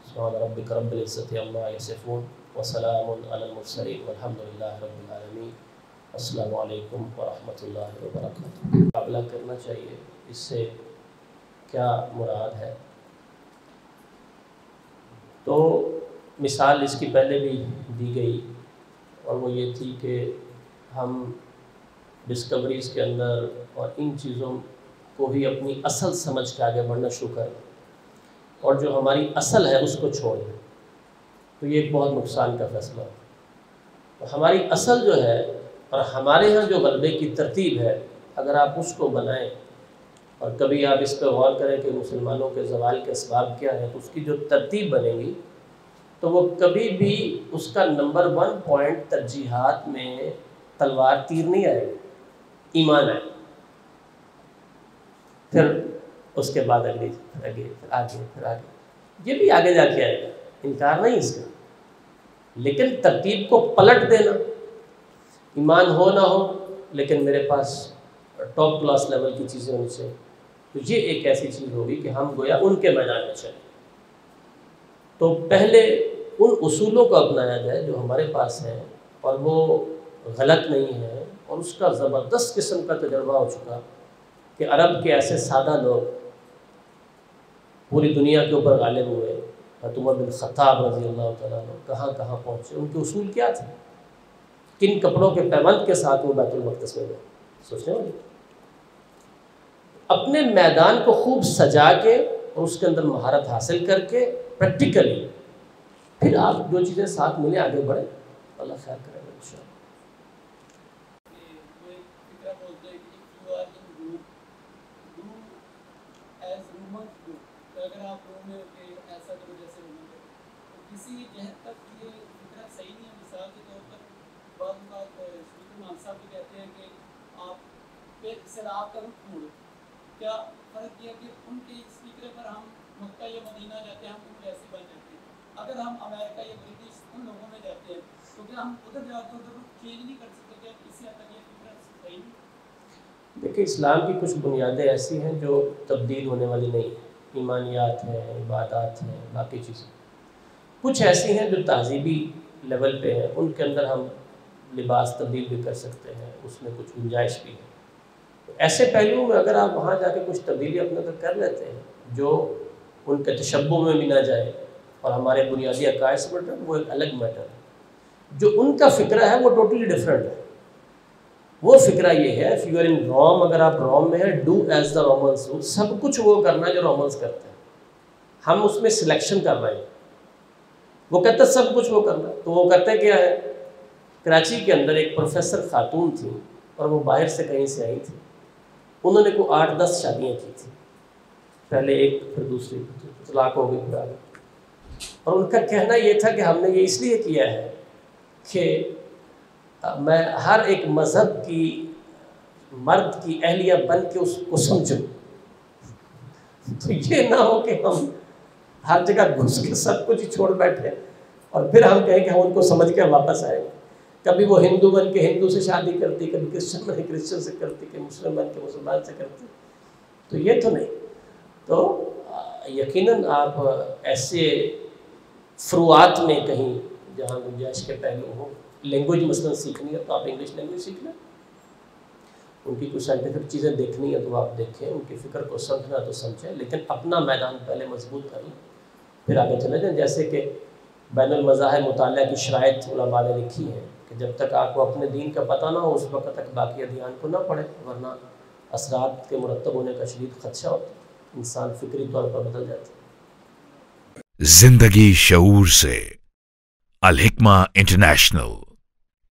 سبحان ربک رب العزۃ عما یصفون وسلام علی المرسلین والحمد للہ رب العالمین۔ السلام علیکم ورحمۃ اللہ وبرکاتہ۔ مقابلہ کرنا چاہیے، اس سے کیا مراد ہے؟ تو مثال اس کی پہلے بھی دی گئی، اور وہ یہ تھی کہ ہم ڈسکوریز کے اندر اور ان چیزوں کو ہی اپنی اصل سمجھ کے آگے بڑھنا شروع کریں، اور جو ہماری اصل ہے اس کو چھوڑ دیں۔ تو یہ ایک بہت نقصان کا فیصلہ ہے۔ تو ہماری اصل جو ہے اور ہمارے ہاں جو غلبے کی ترتیب ہے، اگر آپ اس کو بنائیں اور کبھی آپ اس پہ غور کریں کہ مسلمانوں کے زوال کے اسباب کیا ہیں، تو اس کی جو ترتیب بنے گی تو وہ کبھی بھی اس کا نمبر 1 پوائنٹ ترجیحات میں تلوار تیر نہیں آئے گا، ایمان آئے، پھر اس کے بعد اگلی آگے پھر آگے پھر آگے، یہ بھی آگے جا کے آئے گا، انکار نہیں اس کا، لیکن ترتیب کو پلٹ دینا، ایمان ہو نہ ہو لیکن میرے پاس ٹاپ کلاس لیول کی چیزیں ہونی چاہیے، تو یہ ایک ایسی چیز ہوگی کہ ہم گویا ان کے میدان میں چلیں۔ تو پہلے ان اصولوں کو اپنایا جائے جو ہمارے پاس ہیں اور وہ غلط نہیں ہے، اور اس کا زبردست قسم کا تجربہ ہو چکا کہ عرب کے ایسے سادہ لوگ پوری دنیا کے اوپر غالب ہوئے، عمر بن خطاب رضی اللہ تعالیٰ عنہ کہاں کہاں پہنچے، ان کے اصول کیا تھے، کن کپڑوں کے پیوند کے ساتھ وہ بیت المقدس میں گئے، سوچنے والی۔ اپنے میدان کو خوب سجا کے اور اس کے اندر مہارت حاصل کر کے پریکٹیکلی پھر آپ جو چیزیں ساتھ ملے آگے بڑھیں، اللہ خیر کرے گا انشاءاللہ۔ اگر آپ روم میں کہ ایسا کرو جیسے روم میں کسی جہت تک یہ فکر صحیح نہیں ہے، مثال کے طور پر بعض اوقات شریف مان صاحب بھی کہتے ہیں کہ آپ سیلاب کا رخ موڑو، کیا فرق یہ ہے کہ ان کے اس فکر پر ہم مکہ یا مدینہ جاتے ہیں، ہم ان جیسے بن جاتے ہیں، اگر ہم امریکہ یا برٹش ان لوگوں میں جاتے ہیں تو کیا ہم ادھر جا کے ادھر رخ چینج نہیں کر سکتے؟ کیا اسی حد تک یہ فکر صحیح نہیں؟ دیکھیں، اسلام کی کچھ بنیادیں ایسی ہیں جو تبدیل ہونے والی نہیں ہیں، ایمانیات ہیں، عبادات ہیں، باقی چیزیں کچھ ایسی ہیں جو تہذیبی لیول پہ ہیں، ان کے اندر ہم لباس تبدیل بھی کر سکتے ہیں، اس میں کچھ گنجائش بھی ہے۔ ایسے پہلوؤں میں اگر آپ وہاں جا کے کچھ تبدیلی اپنے اندر کر لیتے ہیں جو ان کے تشبہ میں بھی نہ جائے اور ہمارے بنیادی عقائد سے بڑھ رہا ہے، وہ ایک الگ میٹر ہے۔ جو ان کا فکرہ ہے وہ ٹوٹلی ڈفرینٹ ہے۔ وہ فکرہ یہ ہے if you are in Rome، اگر آپ روم میں ہیں do as the Romans do، سب کچھ وہ کرنا ہے جو رومنز کرتے ہیں، ہم اس میں سلیکشن کر رہے ہیں۔ وہ کہتے ہیں سب کچھ وہ کرنا ہے، تو وہ کرتے کیا ہے؟ کراچی کے اندر ایک پروفیسر خاتون تھی اور وہ باہر سے کہیں سے آئی تھی، انہوں نے کوئی 8-10 شادیاں کی تھی، پہلے ایک پھر دوسری، طلاق ہو گئی پھر آگے، اور ان کا کہنا یہ تھا کہ ہم نے یہ اس لیے کیا ہے کہ میں ہر ایک مذہب کی مرد کی اہلیہ بن کے اس کو سمجھوں، تو یہ نہ ہو کہ ہم ہر جگہ گھس کے سب کچھ ہی چھوڑ بیٹھے اور پھر ہم کہیں کہ ہم ان کو سمجھ کے واپس آئیں گے۔ کبھی وہ ہندو بن کے ہندو سے شادی کرتی، کبھی کرسچن بن کے کرسچن سے کرتی، کبھی مسلم بن کے مسلمان سے کرتی، تو یہ تو نہیں۔ تو یقیناً آپ ایسے فروعات میں کہیں جہاں گنجائش کے پہلو ہوں، لینگویج مثلاً سیکھنی ہے تو آپ انگلش لینگویج سیکھ لیں، ان کی کچھ سائنٹیفک چیزیں دیکھنی ہے تو آپ دیکھیں، ان کی فکر کو سمجھنا تو سمجھیں، لیکن اپنا میدان پہلے مضبوط کر لیں پھر آگے چلے جائیں۔ جیسے کہ بین المذاہب مطالعہ کی شرائط علماء نے لکھی ہے کہ جب تک آپ کو اپنے دین کا پتہ نہ ہو اس وقت تک باقی ادیان کو نہ پڑھیں، ورنہ اثرات کے مرتب ہونے کا شدید خدشہ ہوتا ہے، انسان فکری طور پر بدل جاتا ہے۔ زندگی شعور سے، الحکمہ انٹرنیشنل۔